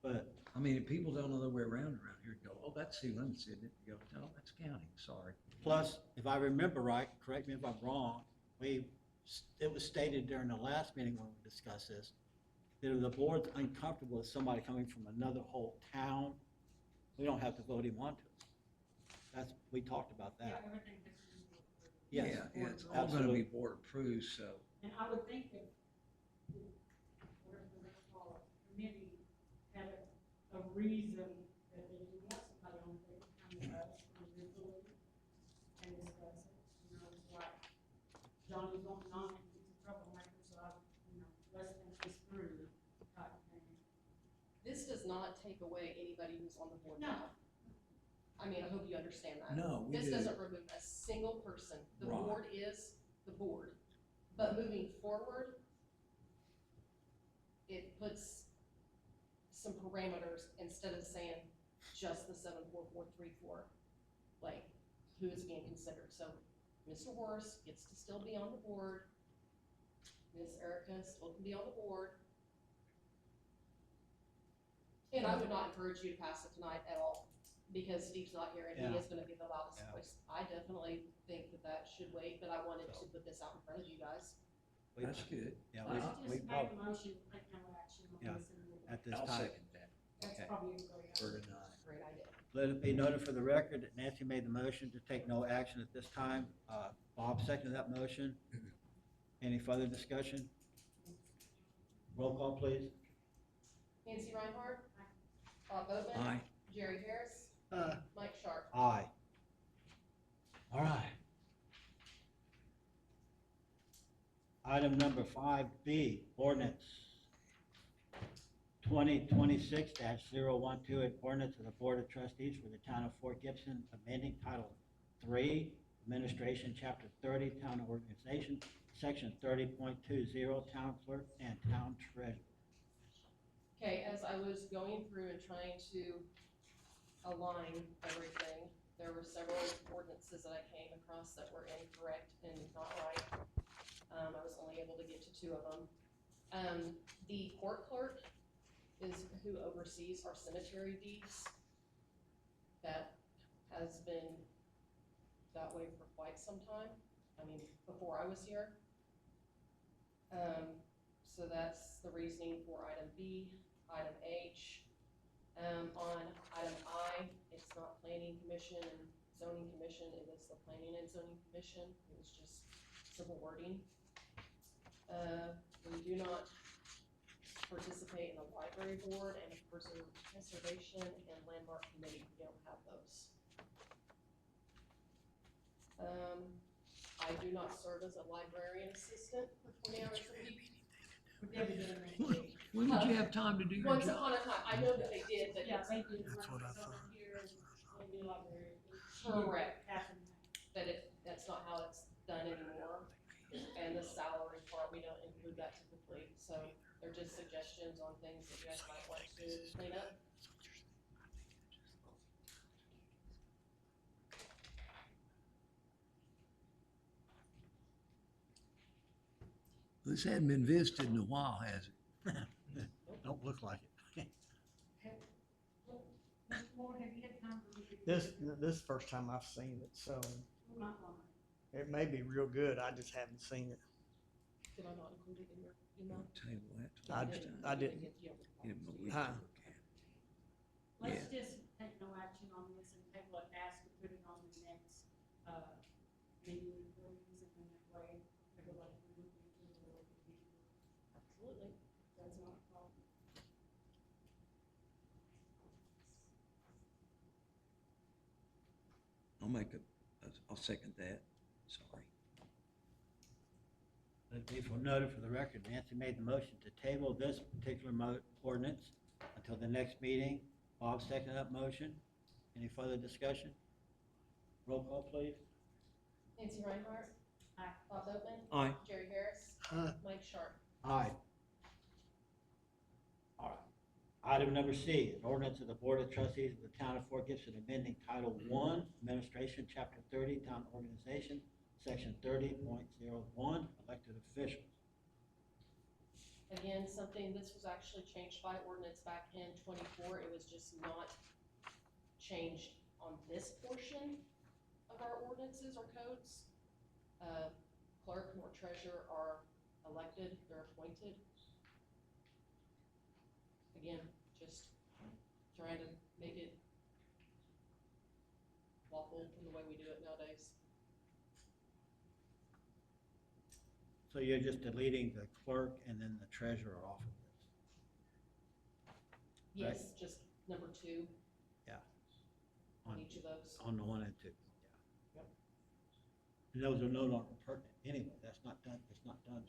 [SPEAKER 1] but
[SPEAKER 5] I mean, if people don't know their way around here, go, oh, that's city limits, isn't it? You go, no, that's county, sorry.
[SPEAKER 1] plus, if I remember right, correct me if I'm wrong, it was stated during the last meeting when we discussed this, that if the board's uncomfortable with somebody coming from another whole town, we don't have to vote him onto it. We talked about
[SPEAKER 7] Yeah,
[SPEAKER 1] that.
[SPEAKER 7] everything has to be board approved.
[SPEAKER 1] Yes,
[SPEAKER 5] Yeah, it's all gonna be board approved, so.
[SPEAKER 7] And I would think if, whatever they call it, committee had a reason that they didn't want somebody on, they could come to us individually and discuss it. You know, it's like Johnny's going on, and he's a troublemaker, so I, let's think this through type of thing.
[SPEAKER 3] This does does not take away anybody who's on the board
[SPEAKER 7] No.
[SPEAKER 3] now. I mean, I hope you understand that.
[SPEAKER 5] No, we
[SPEAKER 3] This
[SPEAKER 5] do.
[SPEAKER 3] doesn't remove a single person. The
[SPEAKER 5] Right.
[SPEAKER 3] board is the board. But moving forward, it puts some parameters instead of saying just the 74434, like who is being considered. So Mr. Horace gets to still be on the board. Miss Erica still can be on the board. And I would not encourage you to pass it tonight at all, because Steve's not here and he
[SPEAKER 1] Yeah.
[SPEAKER 3] is gonna be the loudest
[SPEAKER 1] Yeah.
[SPEAKER 3] voice. I definitely think that that should wait, but I wanted to put this out in front of you guys.
[SPEAKER 5] That's good.
[SPEAKER 1] Yeah,
[SPEAKER 7] Let's
[SPEAKER 1] we
[SPEAKER 7] just make
[SPEAKER 1] probably,
[SPEAKER 7] a motion, to take no action on
[SPEAKER 1] Yeah.
[SPEAKER 7] this, and we'll-
[SPEAKER 1] at this
[SPEAKER 5] I'll
[SPEAKER 1] time,
[SPEAKER 5] second that
[SPEAKER 7] that's
[SPEAKER 1] okay.
[SPEAKER 7] probably a great
[SPEAKER 5] for
[SPEAKER 7] idea.
[SPEAKER 5] tonight.
[SPEAKER 3] Great idea.
[SPEAKER 1] Let it be noted for the record that Nancy made the motion to take no action at this time. Bob seconded that motion. Any further discussion? Roll call, please.
[SPEAKER 3] Nancy Reinhardt. Bob Boatman.
[SPEAKER 5] Aye.
[SPEAKER 3] Jerry Harris. Mike Sharp.
[SPEAKER 1] Aye. All right. Item number 5B, ordinance 2026-012, an ordinance of the Board of Trustees for the Town of Fort Gibson, amending Title III, Administration, Chapter 30, Town Organization, Section 30.20, Town Clerk and Town Treasurer.
[SPEAKER 3] Okay, as I was going through and trying to align everything, there were several ordinances that I came across that were incorrect and not right. I was only able to get to 2 of them. The court clerk is who oversees our cemetery deeds. That has been that way for quite some time. I mean, before I was here. So that's the reasoning for item B. Item H, on item I, it's not planning commission and zoning commission, it is the planning and zoning commission, it was just simple wording. We do not participate in the library board and preservation and landmark committee, we don't have those. I do not serve as a librarian assistant for 20 hours a week.
[SPEAKER 7] Debbie did a nice job.
[SPEAKER 5] When did you have time to do your
[SPEAKER 3] Once
[SPEAKER 5] job?
[SPEAKER 3] upon a time, I know that they did, but
[SPEAKER 7] Yeah,
[SPEAKER 3] it's
[SPEAKER 7] they did.
[SPEAKER 10] That's what I
[SPEAKER 7] Over
[SPEAKER 10] thought.
[SPEAKER 7] here, and they do library.
[SPEAKER 3] correct,
[SPEAKER 7] Half and
[SPEAKER 3] that that's not how it's done anymore. And the salary part, we don't include that typically, so they're just suggestions on things that you guys might want to clean up.
[SPEAKER 5] This hadn't been visited in a while, has it?
[SPEAKER 1] Don't look like it.
[SPEAKER 7] Mr. Moore, have you had time to look at
[SPEAKER 9] This is the first time I've seen it, so
[SPEAKER 7] You might want to.
[SPEAKER 9] it may be real good, I just haven't seen it.
[SPEAKER 3] Did I not include it in your email?
[SPEAKER 5] Table that till
[SPEAKER 9] I
[SPEAKER 5] next
[SPEAKER 9] didn't-
[SPEAKER 5] time.
[SPEAKER 9] I didn't.
[SPEAKER 3] You don't-
[SPEAKER 5] Give 'em a week to
[SPEAKER 9] Huh.
[SPEAKER 5] look at it.
[SPEAKER 7] Let's just take no action on this and table it, ask to put it on the next, meeting, please, and then that way, everybody can look into it or look at it.
[SPEAKER 3] Absolutely.
[SPEAKER 7] That's not a problem.
[SPEAKER 5] I'll second that, sorry.
[SPEAKER 1] Let it be noted for the record, Nancy made the motion to table this particular ordinance until the next meeting. Bob seconded that motion. Any further discussion? Roll call, please.
[SPEAKER 3] Nancy Reinhardt.
[SPEAKER 7] Aye.
[SPEAKER 3] Bob Boatman.
[SPEAKER 5] Aye.
[SPEAKER 3] Jerry Harris.
[SPEAKER 4] Aye.
[SPEAKER 3] Mike Sharp.
[SPEAKER 1] Aye. All right. Item number C, an ordinance of the Board of Trustees of the Town of Fort Gibson amending Title I, Administration, Chapter 30, Town Organization, Section 30.01, Elected Officials.
[SPEAKER 3] Again, this was actually changed by ordinance back in 24, it was just not changed on this portion of our ordinances or codes. Clerk nor treasurer are elected, they're appointed. Again, just trying to make it lawful from the way we do it nowadays.
[SPEAKER 1] So you're just deleting the clerk and then the treasurer off of this?
[SPEAKER 3] Yes, just number 2
[SPEAKER 1] Yeah.
[SPEAKER 3] on each of those.
[SPEAKER 1] On the 1 and 2, yeah.
[SPEAKER 3] Yep.
[SPEAKER 1] And those are no longer pertinent anyway, that's not done, it's not done.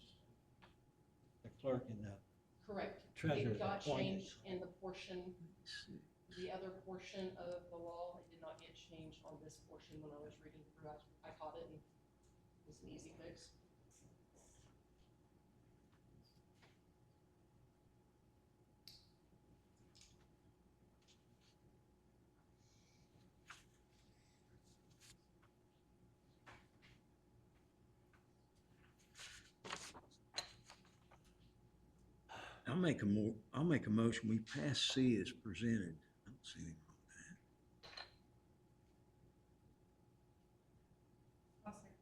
[SPEAKER 1] The clerk and the
[SPEAKER 3] Correct.
[SPEAKER 1] treasurer's
[SPEAKER 3] It got
[SPEAKER 1] appointed.
[SPEAKER 3] changed in the portion, the other portion of the law, it did not get changed on this portion when I was reading through. I caught it and it was an easy fix.
[SPEAKER 5] I'll make a motion, we pass C as presented. I don't see anything wrong with that.
[SPEAKER 7] I'll second.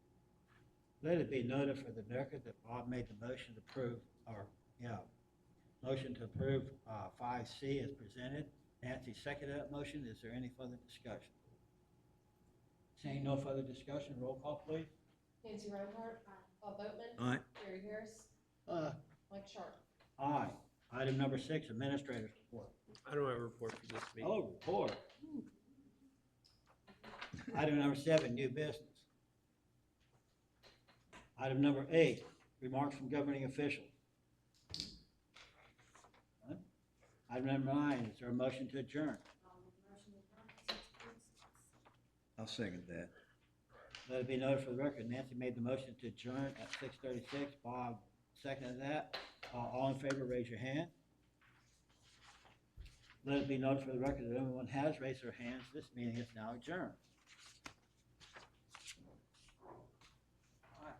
[SPEAKER 1] Let it be noted for the record that Bob made the motion to approve, motion to approve, 5C as presented. Nancy seconded that motion. Is there any further discussion? Seeing no further discussion, roll call, please.
[SPEAKER 3] Nancy Reinhardt. Bob Boatman.
[SPEAKER 5] Aye.
[SPEAKER 3] Jerry Harris. Mike Sharp.
[SPEAKER 1] Aye. Item number 6, administrator's report.
[SPEAKER 8] I don't have a report for this meeting.
[SPEAKER 1] Oh, report. Item number 7, new business. Item number 8, remarks from governing officials. None. Item number 9, is there a motion to adjourn?
[SPEAKER 7] I'll make a motion to adjourn at 6:36.
[SPEAKER 5] I'll second that.
[SPEAKER 1] Let it be noted for the record, Nancy made the motion to adjourn at 6:36. Bob seconded that. All in favor, raise your hand. Let it be noted for the record that everyone has raised their hands. This meeting is now adjourned. All right.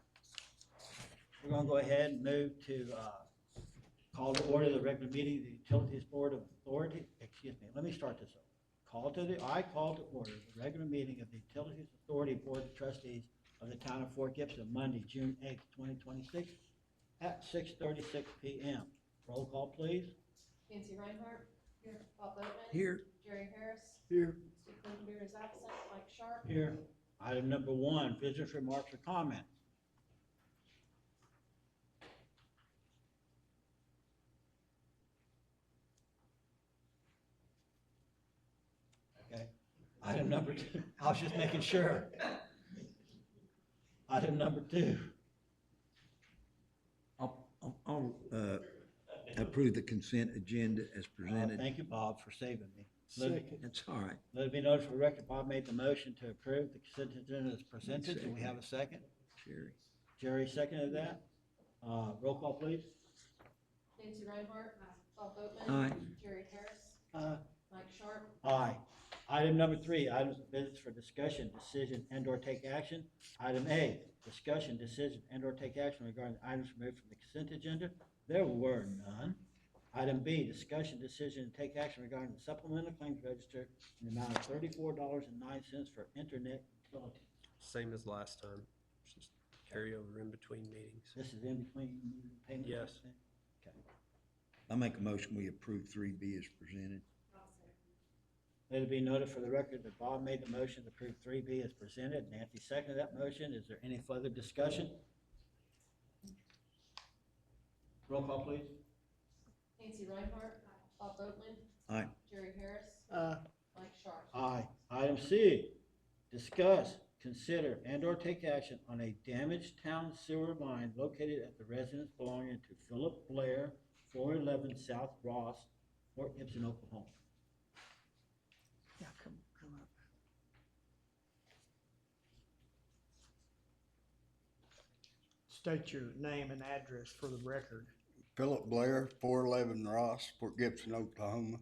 [SPEAKER 1] We're gonna go ahead and move to, call to order the regular meeting of the Utilities Board of Authority. Excuse me, let me start this over. I call to order the regular meeting of the Utilities Authority Board of Trustees of the Town of Fort Gibson, Monday, June 8th, 2026, at 6:36 p.m. Roll call, please.
[SPEAKER 3] Nancy Reinhardt. Here. Bob Boatman.
[SPEAKER 5] Here.
[SPEAKER 3] Jerry Harris.
[SPEAKER 4] Here.
[SPEAKER 3] Steve Lindenbeer is absent. Mike Sharp.
[SPEAKER 1] Here. Item number 1, visitors' remarks or comments. Okay. Item number 2, I was just making sure. Item number 2.
[SPEAKER 5] I'll approve the consent agenda as presented.
[SPEAKER 1] Thank you, Bob, for saving me. Let it-
[SPEAKER 4] Second.
[SPEAKER 5] That's all right.
[SPEAKER 1] Let it be noted for the record, Bob made the motion to approve the consent agenda as presented. Do we have a second?
[SPEAKER 5] Sherry.
[SPEAKER 1] Jerry seconded that. Roll call, please.
[SPEAKER 3] Nancy Reinhardt. Bob Boatman.
[SPEAKER 5] Aye.
[SPEAKER 3] Jerry Harris. Mike Sharp.
[SPEAKER 1] Aye. Item number 3, items of business for discussion, decision, and/or take action. Item A, discussion, decision, and/or take action regarding items removed from the consent agenda. There were none. Item B, discussion, decision, and take action regarding the supplemental claims register in the amount of $34.09 for internet utilities.
[SPEAKER 8] Same as last time. It's just carry over in between meetings.
[SPEAKER 1] This is in between payments?
[SPEAKER 8] Yes.
[SPEAKER 1] Okay.
[SPEAKER 5] I'll make a motion, we approve 3B as presented.
[SPEAKER 7] I'll second.
[SPEAKER 1] Let it be noted for the record that Bob made the motion to approve 3B as presented. Nancy seconded that motion. Is there any further discussion? Roll call, please.
[SPEAKER 3] Nancy Reinhardt. Bob Boatman.
[SPEAKER 5] Aye.
[SPEAKER 3] Jerry Harris. Mike Sharp.
[SPEAKER 1] Aye. Item C, discuss, consider, and/or take action on a damaged town sewer line located at the residence belonging to Philip Blair, 411 South Ross, Fort Gibson, Oklahoma.
[SPEAKER 4] Yeah, come up.
[SPEAKER 9] State your name and address for the record.
[SPEAKER 10] Philip Blair, 411 Ross, Fort Gibson, Oklahoma.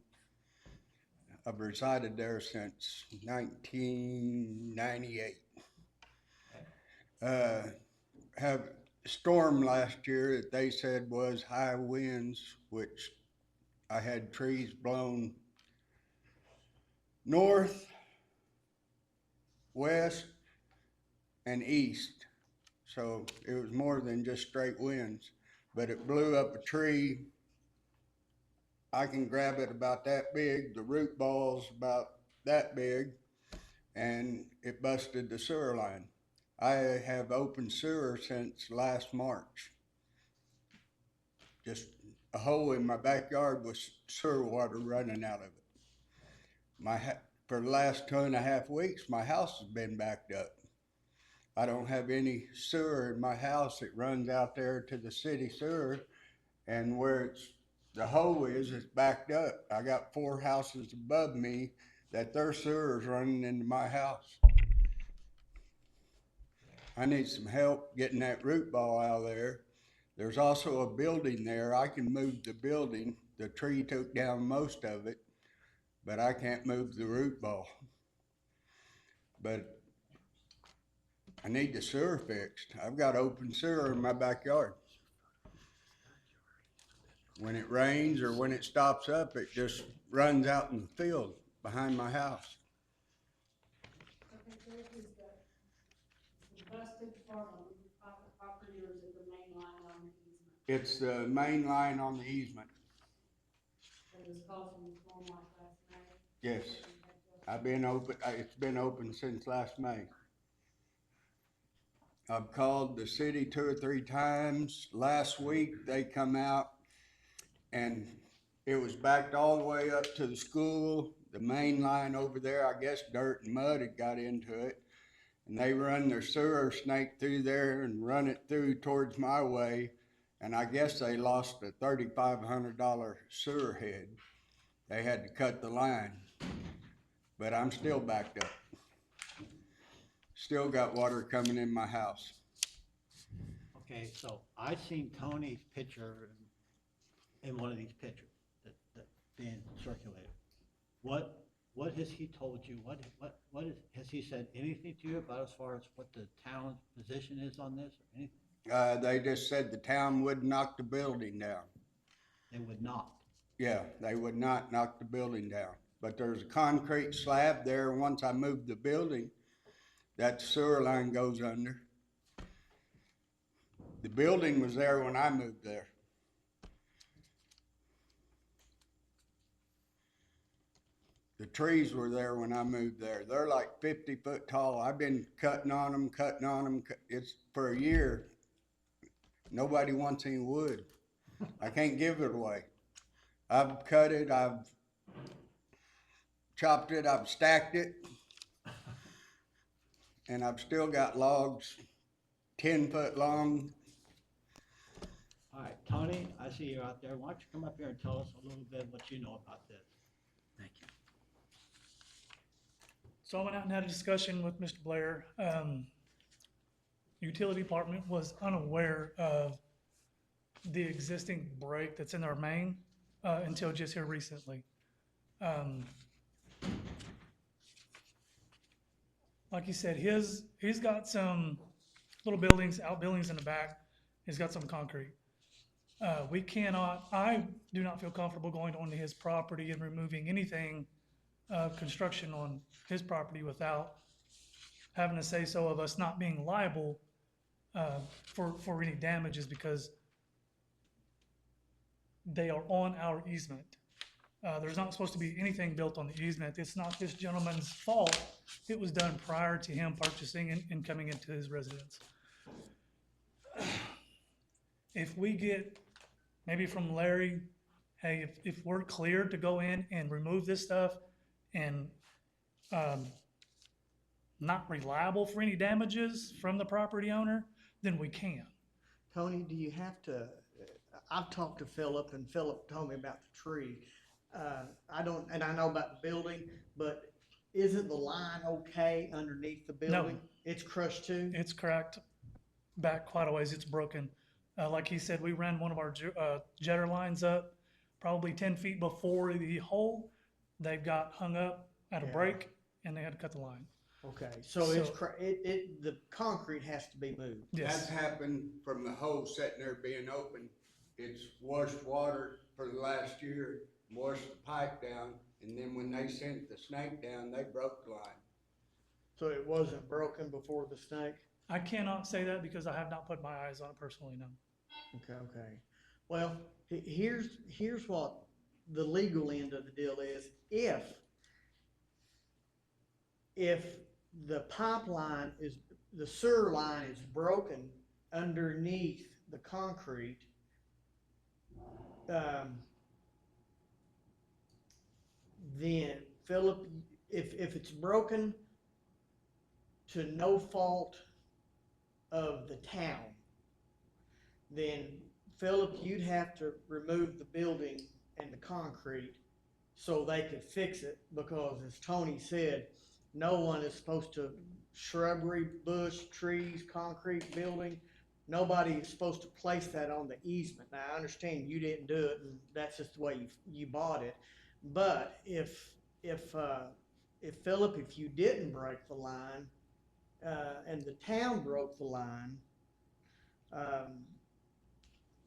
[SPEAKER 10] I've resided there since 1998. Have a storm last year that they said was high winds, which I had trees blown north, west, and east. So it was more than just straight winds, but it blew up a tree. I can grab it about that big, the root ball's about that big, and it busted the sewer line. I have open sewer since last March. Just a hole in my backyard with sewer water running out of it. For the last 2.5 weeks, my house has been backed up. I don't have any sewer in my house. It runs out there to the city sewer, and where it's The hole is backed up. I got 4 houses above me that their sewer's running into my house. I need some help getting that root ball out of there. There's also a building there. I can move the building. The tree took down most of it, but I can't move the root ball. But I need the sewer fixed. I've got open sewer in my backyard. When it rains or when it stops up, it just runs out in the field behind my house.
[SPEAKER 7] Okay, Greg, is the busted part on the private property, or is it the main line on the easement
[SPEAKER 10] It's the main line on the easement.
[SPEAKER 7] that was caused from the storm like last May?
[SPEAKER 10] Yes, it's been open since last May. I've called the city 2 or 3 times. Last week, they come out and it was backed all the way up to the school. The main line over there, I guess dirt and mud had got into it. And they run their sewer snake through there and run it through towards my way. And I guess they lost a $3,500 sewer head. They had to cut the line. But I'm still backed up. Still got water coming in my house.
[SPEAKER 1] Okay, so I seen Tony's picture in one of these pictures that being circulated. What has he told you? Has he said anything to you about as far as what the town's position is on this or anything?
[SPEAKER 10] They just said the town would knock the building down.
[SPEAKER 1] They would not.
[SPEAKER 10] Yeah, they would not knock the building down. But there's a concrete slab there. Once I move the building, that sewer line goes under. The building was there when I moved there. The trees were there when I moved there. They're like 50 foot tall. I've been cutting on them. It's for a year. Nobody wants any wood. I can't give it away. I've cut it, I've chopped it, I've stacked it. And I've still got logs 10 foot long.
[SPEAKER 1] All right, Tony, I see you out there. Why don't you come up here and tell us a little bit what you know about this? Thank you.
[SPEAKER 11] So I went out and had a discussion with Mr. Blair. Utility department was unaware of the existing break that's in our main until just here recently. Like you said, he's got some little outbuildings in the back. He's got some concrete. I do not feel comfortable going onto his property and removing anything construction on his property without having a say so of us not being liable for any damages, because they are on our easement. There's not supposed to be anything built on the easement. It's not this gentleman's fault. It was done prior to him purchasing and coming into his residence. If we get, maybe from Larry, hey, if we're cleared to go in and remove this stuff and not reliable for any damages from the property owner, then we can.
[SPEAKER 9] Tony, do you have to, I've talked to Philip and Philip told me about the tree. I know about the building, but isn't the line okay underneath the building? It's crushed too?
[SPEAKER 11] It's cracked back quite a ways. It's broken. Like he said, we ran one of our jetter lines up probably 10 feet before the hole. They got hung up at a break and they had to cut the line.
[SPEAKER 9] Okay, so the concrete has to be moved.
[SPEAKER 11] Yes.
[SPEAKER 10] That's happened from the hole sitting there being open. It's washed water for the last year, washed the pipe down, and then when they sent the snake down, they broke the line.
[SPEAKER 9] So it wasn't broken before the snake?
[SPEAKER 11] I cannot say that because I have not put my eyes on it personally, no.
[SPEAKER 9] Okay. Well, here's what the legal end of the deal is. If the pipeline the sewer line is broken underneath the concrete, then Philip, if it's broken to no fault of the town, then Philip, you'd have to remove the building and the concrete so they could fix it, because as Tony said, no one is supposed to shrubbery, bush, trees, concrete building. Nobody is supposed to place that on the easement. Now, I understand you didn't do it, and that's just the way you bought it. But if Philip, if you didn't break the line, and the town broke the line,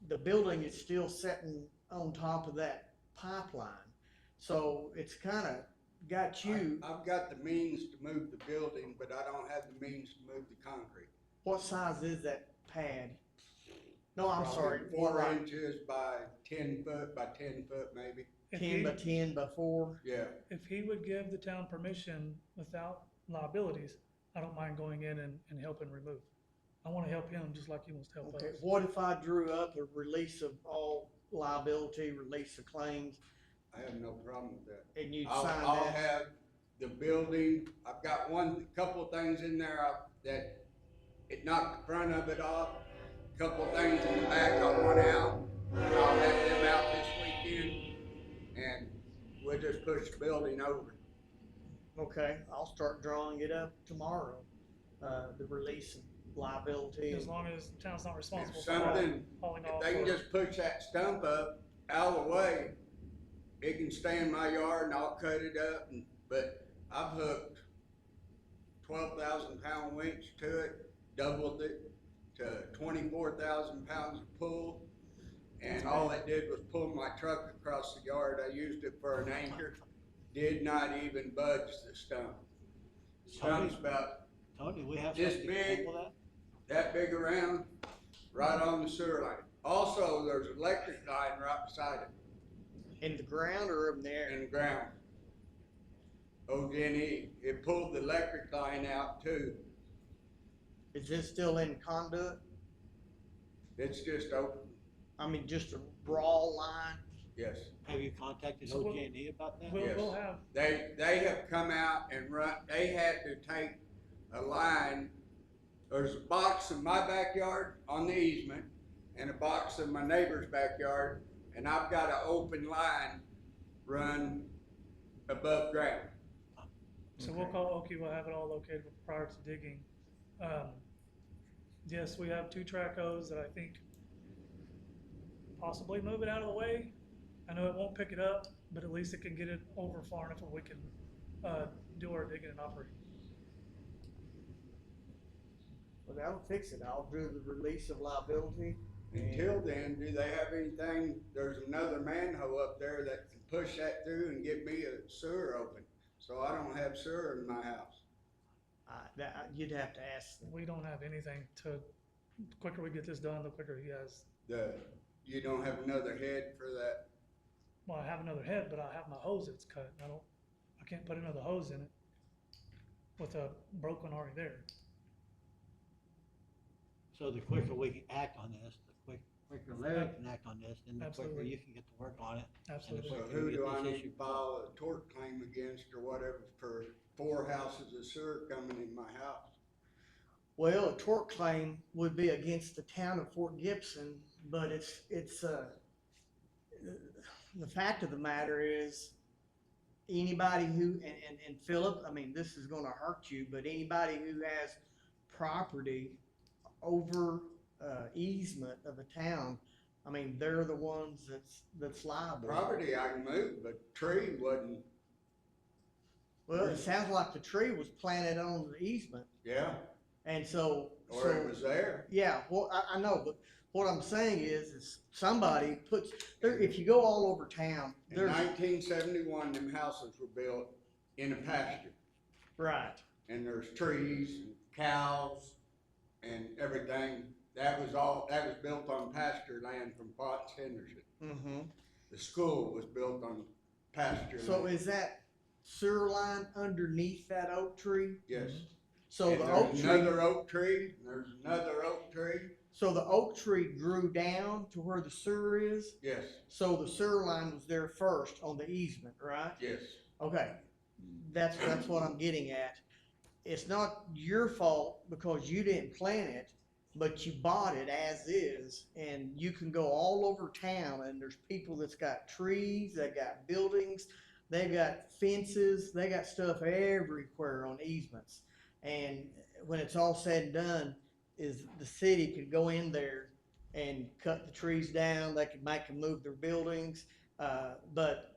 [SPEAKER 9] the building is still sitting on top of that pipeline. So it's kinda got you,
[SPEAKER 10] I've got the means to move the building, but I don't have the means to move the concrete.
[SPEAKER 9] what size is that pad? No, I'm
[SPEAKER 10] Probably
[SPEAKER 9] sorry,
[SPEAKER 10] 4 inches by 10 foot by 10 foot maybe.
[SPEAKER 11] If
[SPEAKER 9] 10 by
[SPEAKER 11] he,
[SPEAKER 9] 10 by 4.
[SPEAKER 10] Yeah,
[SPEAKER 11] if he would give the town permission without liabilities, I don't mind going in and helping remove. I wanna help him just like he wants to help us.
[SPEAKER 9] Okay, what if I drew up a release of all liability, release of claims,
[SPEAKER 10] I have no problem with that.
[SPEAKER 9] and you'd
[SPEAKER 10] I'll
[SPEAKER 9] sign that?
[SPEAKER 10] have the building, I've got couple of things in there that it knocked the front of it off. Couple of things in the back I want out. I'll have them out this weekend, and we'll just push the building over.
[SPEAKER 9] Okay, I'll start drawing it up tomorrow, the release of liability.
[SPEAKER 11] As long as the town's not
[SPEAKER 10] If
[SPEAKER 11] responsible for
[SPEAKER 10] something,
[SPEAKER 11] hauling
[SPEAKER 10] if
[SPEAKER 11] off.
[SPEAKER 10] they can
[SPEAKER 11] or-
[SPEAKER 10] just push that stump up out of the way, it can stay in my yard and I'll cut it up, but I've hooked 12,000 pound winch to it, doubled it to 24,000 pounds of pull. And all it did was pull my truck across the yard. I used it for an anchor, did not even budge the stump. Stump's about
[SPEAKER 1] Tony, we have
[SPEAKER 10] This
[SPEAKER 1] something to
[SPEAKER 10] big.
[SPEAKER 1] sample that?
[SPEAKER 10] that big around, right on the sewer line. Also, there's an electric line right beside it,
[SPEAKER 9] In the ground or in the air?
[SPEAKER 10] in the ground. OG&E, it pulled the electric line out too.
[SPEAKER 9] Is it still in conduit?
[SPEAKER 10] It's just open,
[SPEAKER 9] I mean, just a raw line?
[SPEAKER 10] yes.
[SPEAKER 1] Have you contacted
[SPEAKER 11] So we'll-
[SPEAKER 1] OG&E about that?
[SPEAKER 11] We'll,
[SPEAKER 10] Yes.
[SPEAKER 11] we'll have,
[SPEAKER 10] They have come out and they had to take a line, there's a box in my backyard on the easement and a box in my neighbor's backyard, and I've got an open line run above ground.
[SPEAKER 11] so we'll call Oki, we'll have it all located prior to digging. Yes, we have 2 track hose that I think possibly move it out of the way. I know it won't pick it up, but at least it can get it over far enough where we can, do our digging and operating.
[SPEAKER 9] Well, that'll fix it. I'll do the release of liability.
[SPEAKER 10] Until then, do they have anything, there's another manhole up there that can push that through and give me a sewer open, so I don't have sewer in my house.
[SPEAKER 9] You'd have to ask them.
[SPEAKER 11] We don't have anything to, the quicker we get this done, the quicker he has.
[SPEAKER 10] You don't have another head for that?
[SPEAKER 11] Well, I have another head, but I have my hose that's cut. I can't put another hose in it with a broken already there.
[SPEAKER 1] So the quicker we can act on this, the quicker Larry can act on this, then the quicker
[SPEAKER 11] Absolutely.
[SPEAKER 1] you can get to work on it.
[SPEAKER 11] Absolutely.
[SPEAKER 10] So
[SPEAKER 1] Quicker
[SPEAKER 10] who
[SPEAKER 1] we get
[SPEAKER 10] do I
[SPEAKER 1] this
[SPEAKER 10] need
[SPEAKER 1] issue
[SPEAKER 10] to file a tort claim against or whatever for 4 houses of sewer coming in my house?
[SPEAKER 9] Well, a tort claim would be against the town of Fort Gibson, but it's the fact of the matter is, anybody who, and Philip, I mean, this is gonna hurt you, but anybody who has property over, easement of a town, I mean, they're the ones that's liable.
[SPEAKER 10] Property I can move, but tree wasn't,
[SPEAKER 9] Well, it sounds like the tree was planted on the easement,
[SPEAKER 10] yeah,
[SPEAKER 9] and so.
[SPEAKER 10] or it was there.
[SPEAKER 9] Yeah, well, I know, but what I'm saying is somebody puts, there, if you go all over town,
[SPEAKER 10] In
[SPEAKER 9] there's,
[SPEAKER 10] 1971, them houses were built in a pasture,
[SPEAKER 9] right,
[SPEAKER 10] and there's trees and cows and everything. That was built on pasture land from Potts Henderson.
[SPEAKER 9] mm-hmm.
[SPEAKER 10] The school was built on pasture
[SPEAKER 9] So
[SPEAKER 10] land.
[SPEAKER 9] is that sewer line underneath that oak tree?
[SPEAKER 10] Yes.
[SPEAKER 9] So
[SPEAKER 10] And
[SPEAKER 9] the
[SPEAKER 10] there's
[SPEAKER 9] oak tree,
[SPEAKER 10] another oak tree, and there's another oak tree.
[SPEAKER 9] so the oak tree grew down to where the sewer is?
[SPEAKER 10] Yes,
[SPEAKER 9] So the sewer line was there first on the easement, right?
[SPEAKER 10] yes.
[SPEAKER 9] Okay, that's what I'm getting at. It's not your fault because you didn't plant it. but you bought it as is, and you can go all over town, and there's people that's got trees, they got buildings, they got fences, they got stuff everywhere on easements. And when it's all said and done, is the city could go in there and cut the trees down, they could make them move their buildings, but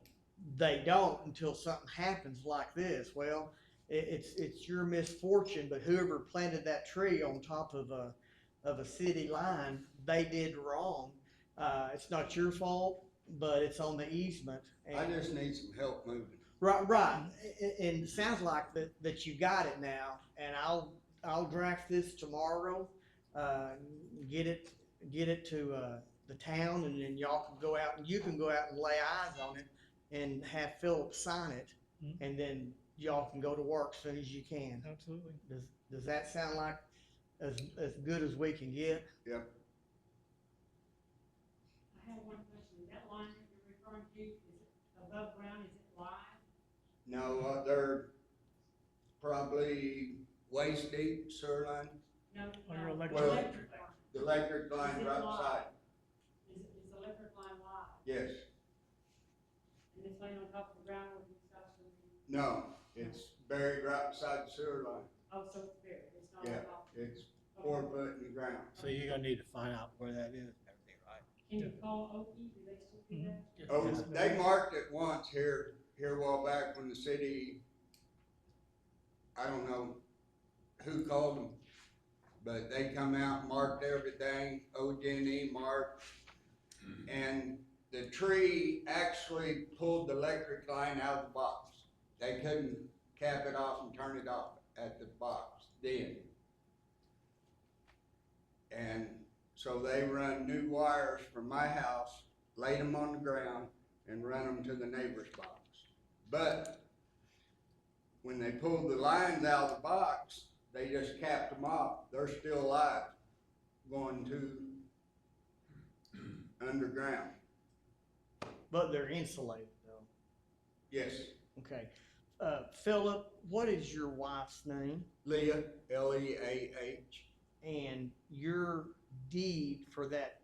[SPEAKER 9] they don't until something happens like this. Well, it's your misfortune, but whoever planted that tree on top of a city line, they did wrong. It's not your fault, but it's on the easement.
[SPEAKER 10] I
[SPEAKER 9] And
[SPEAKER 10] just need some help moving.
[SPEAKER 9] right. And it sounds like that you got it now, and I'll draft this tomorrow, uh, get it to, the town, and then y'all can go out, and you can go out and lay eyes on it and have Philip sign it,
[SPEAKER 11] Mhm.
[SPEAKER 9] and then y'all can go to work as soon as you can.
[SPEAKER 11] Absolutely.
[SPEAKER 9] Does that sound like as good as we can get?
[SPEAKER 10] Yep.
[SPEAKER 7] I have one question, that line that you're referring to, is it above ground, is it live?
[SPEAKER 10] No, they're probably waist deep sewer line.
[SPEAKER 7] No,
[SPEAKER 11] Oh,
[SPEAKER 7] no,
[SPEAKER 11] your
[SPEAKER 7] the
[SPEAKER 11] electric-
[SPEAKER 7] electric line,
[SPEAKER 10] The electric line
[SPEAKER 7] Is it
[SPEAKER 10] right
[SPEAKER 7] live?
[SPEAKER 10] beside.
[SPEAKER 7] is the electric line live?
[SPEAKER 10] Yes.
[SPEAKER 7] And it's laying on top of the ground where it stops and,
[SPEAKER 10] No, it's buried right beside the sewer line.
[SPEAKER 7] oh, so it's buried, it's not
[SPEAKER 10] Yeah,
[SPEAKER 7] on top.
[SPEAKER 10] it's 4 foot in the ground.
[SPEAKER 1] So you're gonna need to find out where that is and everything, right?
[SPEAKER 7] Can you call Oki, do they still do that?
[SPEAKER 10] Oh, they marked it once here a while back when the city, I don't know who called them, but they come out, marked everything, OG&E marked, and the tree actually pulled the electric line out of the box. They couldn't cap it off and turn it off at the box then. And so they run new wires from my house, laid them on the ground, and run them to the neighbor's box. But when they pulled the lines out of the box, they just capped them off. They're still alive, going to underground.
[SPEAKER 9] But they're insulated though.
[SPEAKER 10] Yes,
[SPEAKER 9] Okay. Philip, what is your wife's name?
[SPEAKER 10] Leah, Leah.
[SPEAKER 9] And your deed for that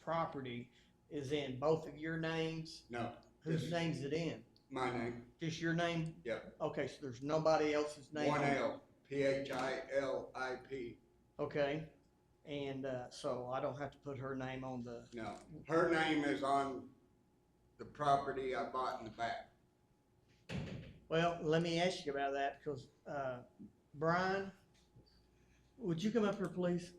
[SPEAKER 9] property is in both of your names?
[SPEAKER 10] No,
[SPEAKER 9] Whose
[SPEAKER 10] Yes.
[SPEAKER 9] name's it in?
[SPEAKER 10] my name.
[SPEAKER 9] Just your name?
[SPEAKER 10] Yep.
[SPEAKER 9] Okay, so there's nobody else's name?
[SPEAKER 10] One
[SPEAKER 9] on it?
[SPEAKER 10] L, Philip.
[SPEAKER 9] Okay, and, so I don't have to put her name on the,
[SPEAKER 10] No, her name is on the property I bought in the back.
[SPEAKER 9] well, let me ask you about that, because, Brian, would you come up here, please?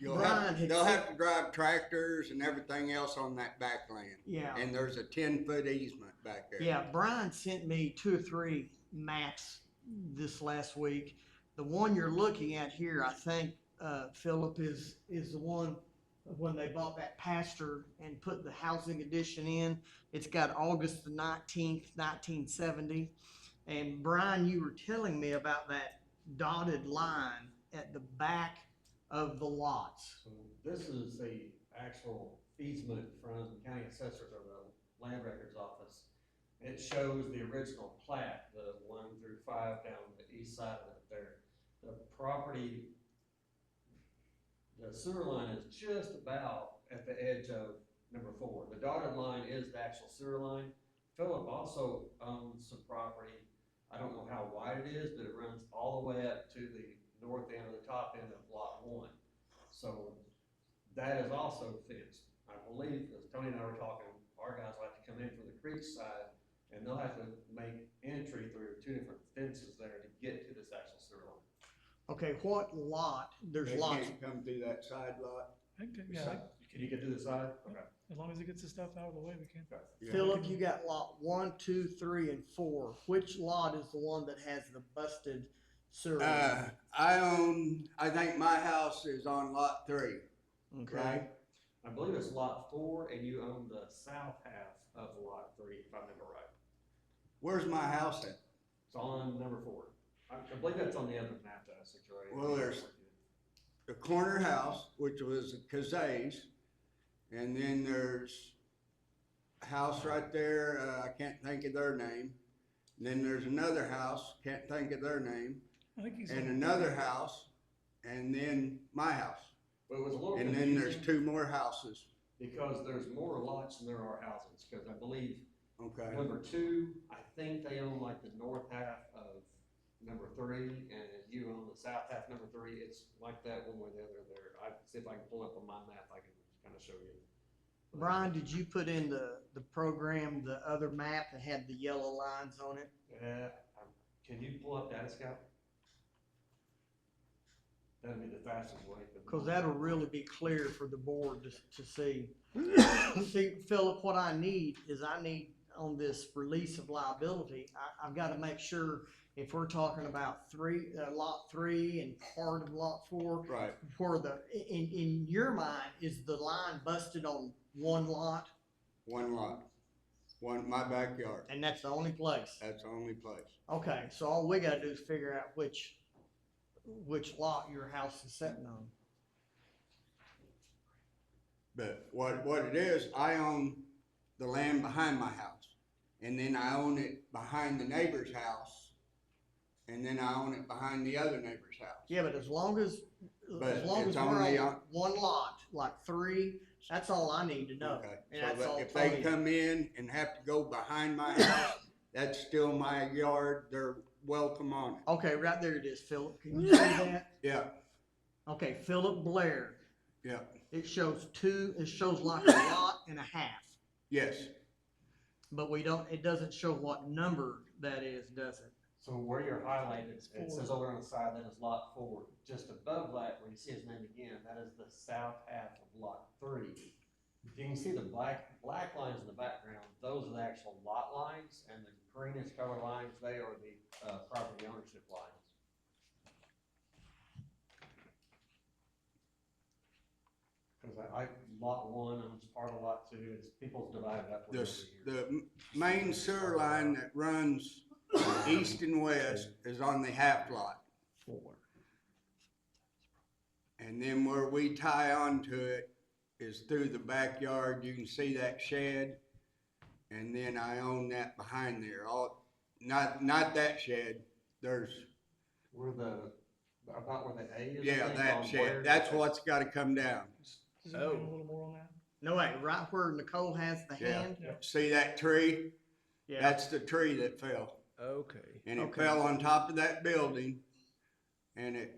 [SPEAKER 9] Brian had
[SPEAKER 10] They'll
[SPEAKER 9] said-
[SPEAKER 10] have to drive tractors and everything else on that back land.
[SPEAKER 9] Yeah.
[SPEAKER 10] And there's a 10-foot easement back there.
[SPEAKER 9] Yeah, Brian sent me 2 or 3 maps this last week. The one you're looking at here, I think, Philip, is the one of when they bought that pasture and put the housing addition in. It's got August the 19th, 1970. And Brian, you were telling me about that dotted line at the back of the lots.
[SPEAKER 12] So this is the actual easement from the county assessors or the land records office. It shows the original plat, the 1 through 5 down the east side of it there. The property, the sewer line is just about at the edge of number 4. The dotted line is the actual sewer line. Philip also owns some property. I don't know how wide it is, but it runs all the way up to the north end or the top end of lot 1. So that is also fenced. I believe, as Tony and I were talking, our guys will have to come in from the creek side, and they'll have to make entry through 2 different fences there to get to this actual sewer line.
[SPEAKER 9] Okay, what lot? There's
[SPEAKER 10] They
[SPEAKER 9] lots.
[SPEAKER 10] can't come through that side lot.
[SPEAKER 11] Okay, yeah,
[SPEAKER 12] Can you get to the side? Okay.
[SPEAKER 11] as long as it gets the stuff out of the way, we can.
[SPEAKER 10] Yeah.
[SPEAKER 9] Philip, you got lot 1, 2, 3, and 4. Which lot is the one that has the busted sewer line?
[SPEAKER 10] I think my house is on lot 3,
[SPEAKER 9] Okay.
[SPEAKER 10] right?
[SPEAKER 12] I believe it's lot 4, and you own the south half of lot 3, if I remember right.
[SPEAKER 10] Where's my house at?
[SPEAKER 12] It's on number 4. I believe that's on the other map that I sent you already.
[SPEAKER 10] Well, there's the corner house, which was Kazay's, and then there's a house right there, I can't think of their name. And then there's another house, can't think of their name,
[SPEAKER 11] I think he's,
[SPEAKER 10] and another house, and then my house.
[SPEAKER 12] But it was a little
[SPEAKER 10] And then there's
[SPEAKER 12] confusing
[SPEAKER 10] 2 more houses,
[SPEAKER 12] because there's more lots than there are houses, because I believe
[SPEAKER 10] okay?
[SPEAKER 12] number 2, I think they own like the north half of number 3, and you own the south half, number 3. It's like that one way or the other there. I see if I can pull up on my map, I can kind of show you.
[SPEAKER 9] Brian, did you put in the program, the other map that had the yellow lines on it?
[SPEAKER 12] Can you pull up Data Scout? That'd be the fastest way.
[SPEAKER 9] Cause that'll really be clear for the board to see. See, Philip, what I need is I need on this release of liability, I've gotta make sure if we're talking about lot 3 and part of lot 4,
[SPEAKER 10] Right.
[SPEAKER 9] where in your mind, is the line busted on one lot?
[SPEAKER 10] 1 lot, my backyard,
[SPEAKER 9] And that's the only place?
[SPEAKER 10] that's the only place.
[SPEAKER 9] Okay, so all we gotta do is figure out which lot your house is sitting on.
[SPEAKER 10] But what it is, I own the land behind my house, and then I own it behind the neighbor's house, and then I own it behind the other neighbor's house.
[SPEAKER 9] Yeah, but as long as
[SPEAKER 10] But it's
[SPEAKER 9] we're
[SPEAKER 10] only
[SPEAKER 9] on
[SPEAKER 10] on-
[SPEAKER 9] one lot, like 3, that's all I need to know.
[SPEAKER 10] Okay,
[SPEAKER 9] And
[SPEAKER 10] so
[SPEAKER 9] that's all
[SPEAKER 10] that if they
[SPEAKER 9] Tony-
[SPEAKER 10] come in and have to go behind my house, that's still my yard, they're welcome on it.
[SPEAKER 9] Okay, right there it is, Philip. Can you see that?
[SPEAKER 10] Yeah,
[SPEAKER 9] Okay, Philip Blair.
[SPEAKER 10] yeah,
[SPEAKER 9] It shows like a lot and a half,
[SPEAKER 10] yes,
[SPEAKER 9] but it doesn't show what number that is, does it?
[SPEAKER 12] So where you're highlighted, it
[SPEAKER 11] 4.
[SPEAKER 12] says over on the side, that is lot 4. Just above that, where you see his name again, that is the south half of lot 3. You can see the black lines in the background, those are the actual lot lines, and the greenish color lines, they are the property ownership lines. Cause lot 1 owns part of lot 2, it's, people's divided up.
[SPEAKER 10] the main sewer line that runs east and west is on the half lot.
[SPEAKER 9] 4.
[SPEAKER 10] And then where we tie onto it is through the backyard, you can see that shed. And then I own that behind there, not that shed, there's,
[SPEAKER 12] About where the A is? I
[SPEAKER 10] yeah,
[SPEAKER 12] think,
[SPEAKER 10] that
[SPEAKER 12] on
[SPEAKER 10] shed,
[SPEAKER 12] Blair.
[SPEAKER 10] that's what's gotta come down.
[SPEAKER 11] Zoom in a little more on that.
[SPEAKER 9] No, wait, right where Nicole has the
[SPEAKER 10] Yeah.
[SPEAKER 9] hand?
[SPEAKER 11] Yeah.
[SPEAKER 10] See that tree?
[SPEAKER 9] Yeah.
[SPEAKER 10] That's the tree that fell,
[SPEAKER 8] Okay.
[SPEAKER 10] and it
[SPEAKER 9] Okay.
[SPEAKER 10] fell on top of that building, and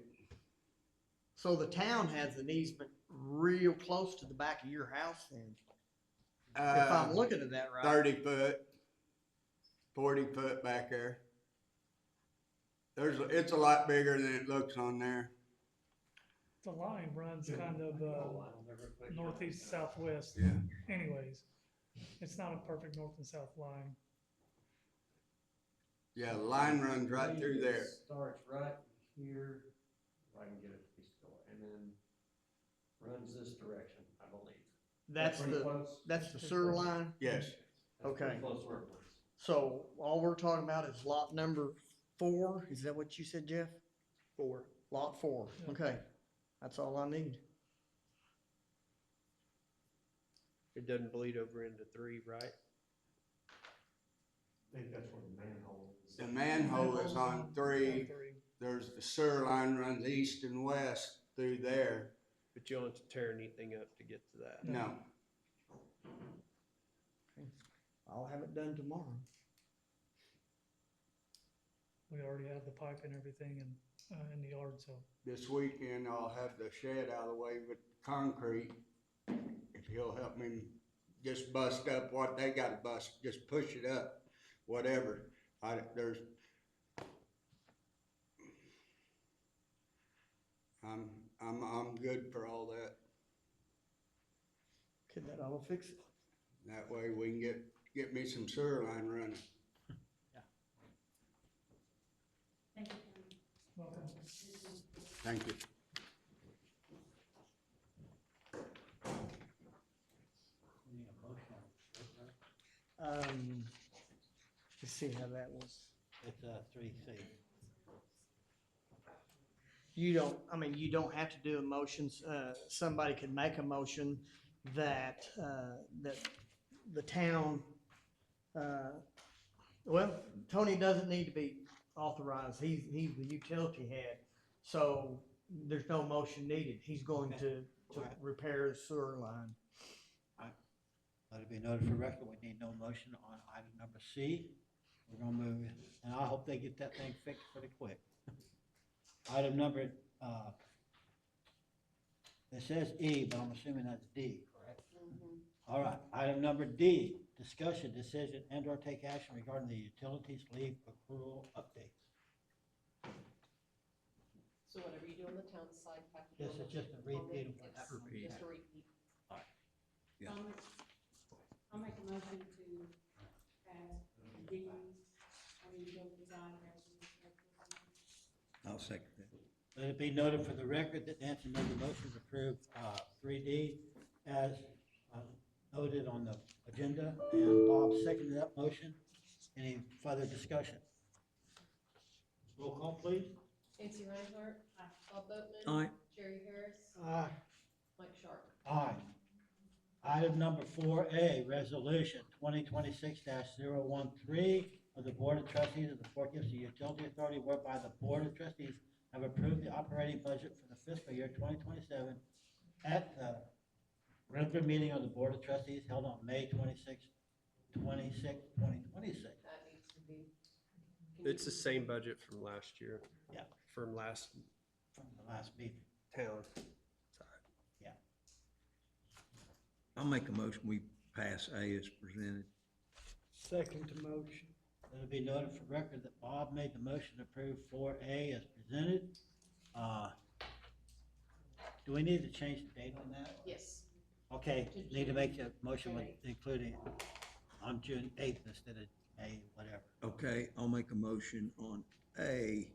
[SPEAKER 9] So the town has an easement real close to the back of your house then? If I'm looking at that right?
[SPEAKER 10] 30 foot, 40 foot back there. It's a lot bigger than it looks on there.
[SPEAKER 11] The line runs kind of northeast, southwest
[SPEAKER 10] Yeah.
[SPEAKER 11] anyways. It's not a perfect north and south line.
[SPEAKER 10] Yeah, the line runs right through there.
[SPEAKER 12] Starts right here, if I can get it, and then runs this direction, I believe.
[SPEAKER 9] That's
[SPEAKER 12] Pretty
[SPEAKER 9] the,
[SPEAKER 12] close?
[SPEAKER 9] that's the sewer line?
[SPEAKER 10] Yes,
[SPEAKER 12] That's pretty
[SPEAKER 9] Okay.
[SPEAKER 12] close where it was.
[SPEAKER 9] So all we're talking about is lot number 4, is that what you said, Jeff?
[SPEAKER 8] 4.
[SPEAKER 9] Lot 4,
[SPEAKER 11] Yeah.
[SPEAKER 9] okay, that's all I need.
[SPEAKER 8] It doesn't bleed over into 3, right?
[SPEAKER 12] I think that's where the manhole is.
[SPEAKER 10] the manhole is on 3.
[SPEAKER 11] 3.
[SPEAKER 10] There's the sewer line runs east and west through there.
[SPEAKER 8] But you don't have to tear anything up to get to that.
[SPEAKER 10] No,
[SPEAKER 9] I'll have it done tomorrow.
[SPEAKER 11] We already have the pipe and everything in the yard, so.
[SPEAKER 10] this weekend I'll have the shed out of the way with concrete. If he'll help me just bust up what they gotta bust, just push it up, whatever. I'm good for all that.
[SPEAKER 9] Can that all fix it?
[SPEAKER 10] That way we can get me some sewer line running.
[SPEAKER 7] Thank you, Tony.
[SPEAKER 11] Welcome.
[SPEAKER 10] Thank you.
[SPEAKER 9] Let's see how that was.
[SPEAKER 1] It's 3C.
[SPEAKER 9] You don't have to do a motion, somebody could make a motion that, that the town, well, Tony doesn't need to be authorized, he's the utility head, so there's no motion needed, he's going to to
[SPEAKER 1] Right.
[SPEAKER 9] repair the sewer line.
[SPEAKER 1] Let it be noted for record, we need no motion on item number C. We're gonna move, and I hope they get that thing fixed pretty quick. Item number, it says E, but I'm assuming that's D, correct?
[SPEAKER 3] Mhm.
[SPEAKER 1] All right, item number D, discussion, decision, and/or take action regarding the utilities leave accrual update.
[SPEAKER 3] So whatever you do on the town side, you have to do
[SPEAKER 1] This
[SPEAKER 3] on
[SPEAKER 1] is
[SPEAKER 3] the.
[SPEAKER 1] just a repeat of what
[SPEAKER 3] Yes,
[SPEAKER 1] happened.
[SPEAKER 5] Repeat.
[SPEAKER 3] just a repeat.
[SPEAKER 5] Yeah.
[SPEAKER 7] I'll make a motion to pass D on the utility side.
[SPEAKER 5] I'll second that.
[SPEAKER 1] Let it be noted for the record that Nancy made the motion to approve 3D as noted on the agenda, and Bob seconded that motion. Any further discussion? Roll call, please.
[SPEAKER 3] Nancy Reinhardt. Bob Boatman.
[SPEAKER 5] Aye.
[SPEAKER 3] Jerry Harris.
[SPEAKER 4] Aye.
[SPEAKER 3] Mike Sharp.
[SPEAKER 1] Aye. Item number 4A, resolution 2026-013 of the Board of Trustees of the Fort Gibson Utility Authority, whereby the Board of Trustees have approved the operating budget for the fiscal year 2027 at the regular meeting of the Board of Trustees held on May 2026.
[SPEAKER 3] That needs to be. can
[SPEAKER 8] It's
[SPEAKER 3] you-
[SPEAKER 8] the same budget from last year.
[SPEAKER 1] Yeah.
[SPEAKER 8] From last
[SPEAKER 1] From the last meeting.
[SPEAKER 8] town.
[SPEAKER 5] I'll make a motion, we pass A as presented.
[SPEAKER 4] Second to motion.
[SPEAKER 1] Let it be noted for record that Bob made the motion to approve 4A as presented. Do we need to change the date on that?
[SPEAKER 3] Yes.
[SPEAKER 1] Okay, need to make a motion with including on June 8th instead of May, whatever.
[SPEAKER 5] Okay, I'll make a motion on A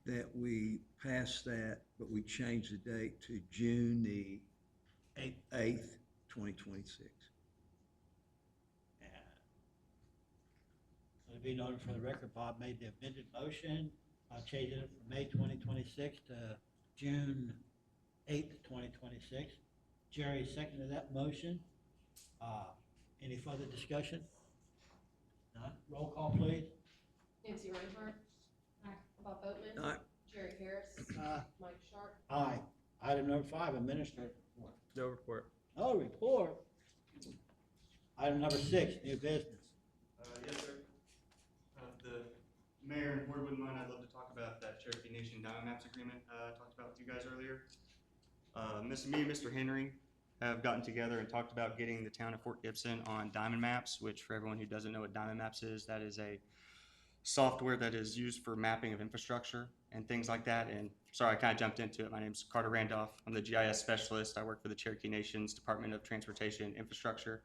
[SPEAKER 5] that we pass that, but we change the date to June the 8th, 2026.
[SPEAKER 1] Let it be noted for the record, Bob made the amended motion, changing it from May 2026 to June 8th, 2026. Jerry seconded that motion. Any further discussion? None? Roll call, please.
[SPEAKER 3] Nancy Reinhardt.
[SPEAKER 7] Aye.
[SPEAKER 3] Bob Boatman.
[SPEAKER 5] Aye.
[SPEAKER 3] Jerry Harris.
[SPEAKER 4] Aye.
[SPEAKER 3] Mike Sharp.
[SPEAKER 1] Aye. Item number 5, administrative report.
[SPEAKER 8] No report.
[SPEAKER 1] No report. Item number 6, new business.
[SPEAKER 13] Yes, sir. The mayor and board wouldn't mind, I'd love to talk about that Cherokee Nation Diamond Maps agreement I talked about with you guys earlier. Me and Mr. Henry have gotten together and talked about getting the town of Fort Gibson on Diamond Maps, which for everyone who doesn't know what Diamond Maps is, that is a software that is used for mapping of infrastructure and things like that. And sorry, I kind of jumped into it. My name's Carter Randolph. I'm the GIS specialist. I work for the Cherokee Nation's Department of Transportation and Infrastructure.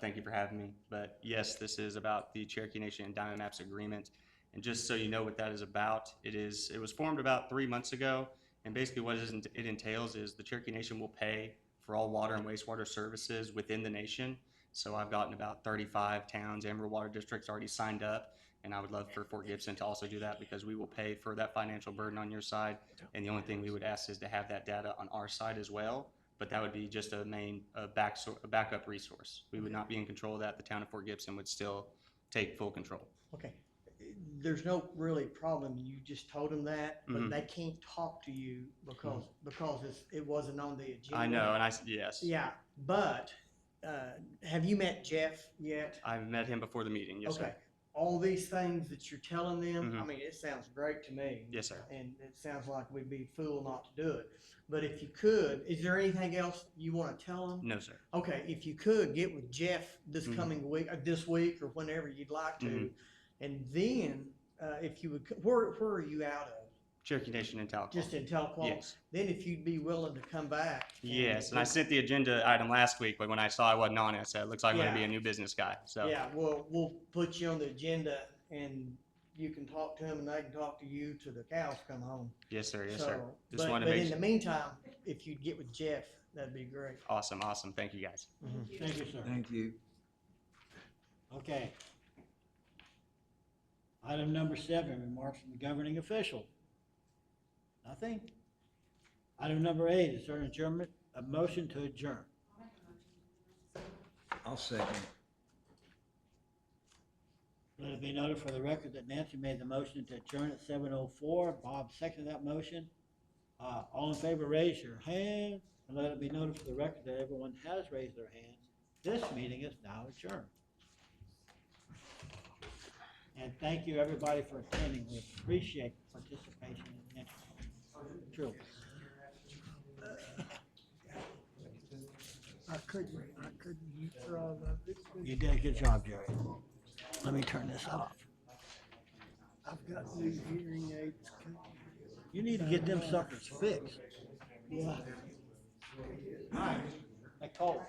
[SPEAKER 13] Thank you for having me. But yes, this is about the Cherokee Nation and Diamond Maps agreement. And just so you know what that is about, it was formed about 3 months ago. And basically what it entails is the Cherokee Nation will pay for all water and wastewater services within the nation. So I've gotten about 35 towns and rural water districts already signed up. And I would love for Fort Gibson to also do that because we will pay for that financial burden on your side. And the only thing we would ask is to have that data on our side as well. But that would be just a backup resource. We would not be in control of that. The town of Fort Gibson would still take full control.
[SPEAKER 9] Okay, there's no really problem, you just told them that, but
[SPEAKER 13] Mhm.
[SPEAKER 9] they can't talk to you because it wasn't on the agenda.
[SPEAKER 13] I know, and yes.
[SPEAKER 9] Yeah, but, have you met Jeff yet?
[SPEAKER 13] I've met him before the meeting, yes,
[SPEAKER 9] Okay,
[SPEAKER 13] sir.
[SPEAKER 9] all these things that you're telling them, I
[SPEAKER 13] Mhm.
[SPEAKER 9] mean, it sounds great to me.
[SPEAKER 13] Yes, sir.
[SPEAKER 9] And it sounds like we'd be fool not to do it. But if you could, is there anything else you wanna tell them?
[SPEAKER 13] No, sir.
[SPEAKER 9] Okay, if you could, get with Jeff this
[SPEAKER 13] Mhm.
[SPEAKER 9] coming week, this week, or whenever you'd like to.
[SPEAKER 13] Mhm.
[SPEAKER 9] And then, if you would, where are you out of?
[SPEAKER 13] Cherokee Nation and Tahlequah.
[SPEAKER 9] Just in Tahlequah?
[SPEAKER 13] Yes.
[SPEAKER 9] Then if you'd be willing to come back.
[SPEAKER 13] Yes, and I sent the agenda item last week, but when I saw I wasn't on it, I said, it looks like I'm gonna be
[SPEAKER 9] Yeah.
[SPEAKER 13] a new business guy, so.
[SPEAKER 9] Yeah, well, we'll put you on the agenda and you can talk to them and they can talk to you till the cows come home.
[SPEAKER 13] Yes, sir, yes,
[SPEAKER 9] So,
[SPEAKER 13] sir. Just
[SPEAKER 9] but
[SPEAKER 13] wanted to
[SPEAKER 9] in
[SPEAKER 13] make,
[SPEAKER 9] the meantime, if you'd get with Jeff, that'd be great.
[SPEAKER 13] awesome, thank you guys.
[SPEAKER 3] Thank you.
[SPEAKER 1] Thank you, sir.
[SPEAKER 5] Thank you.
[SPEAKER 1] Okay. Item number 7, remarks from the governing official. Nothing? Item number 8, is there an adjournment, a motion to adjourn?
[SPEAKER 5] I'll second.
[SPEAKER 1] Let it be noted for the record that Nancy made the motion to adjourn at 7:04. Bob seconded that motion. All in favor, raise your hand, and let it be noted for the record that everyone has raised their hands. This meeting is now adjourned. And thank you, everybody, for attending. We appreciate the participation and interest. Truly.
[SPEAKER 4] I couldn't mute for all of it.
[SPEAKER 1] You did a good job, Jerry. Let me turn this off.
[SPEAKER 4] I've got new hearing aids coming.
[SPEAKER 1] You need to get them suckers fixed.
[SPEAKER 4] Yeah.
[SPEAKER 1] Alright, hey Cole,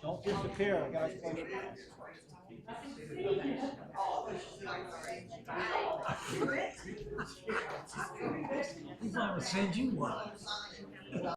[SPEAKER 1] don't disappear, I gotta explain it.
[SPEAKER 9] He's gonna send you one.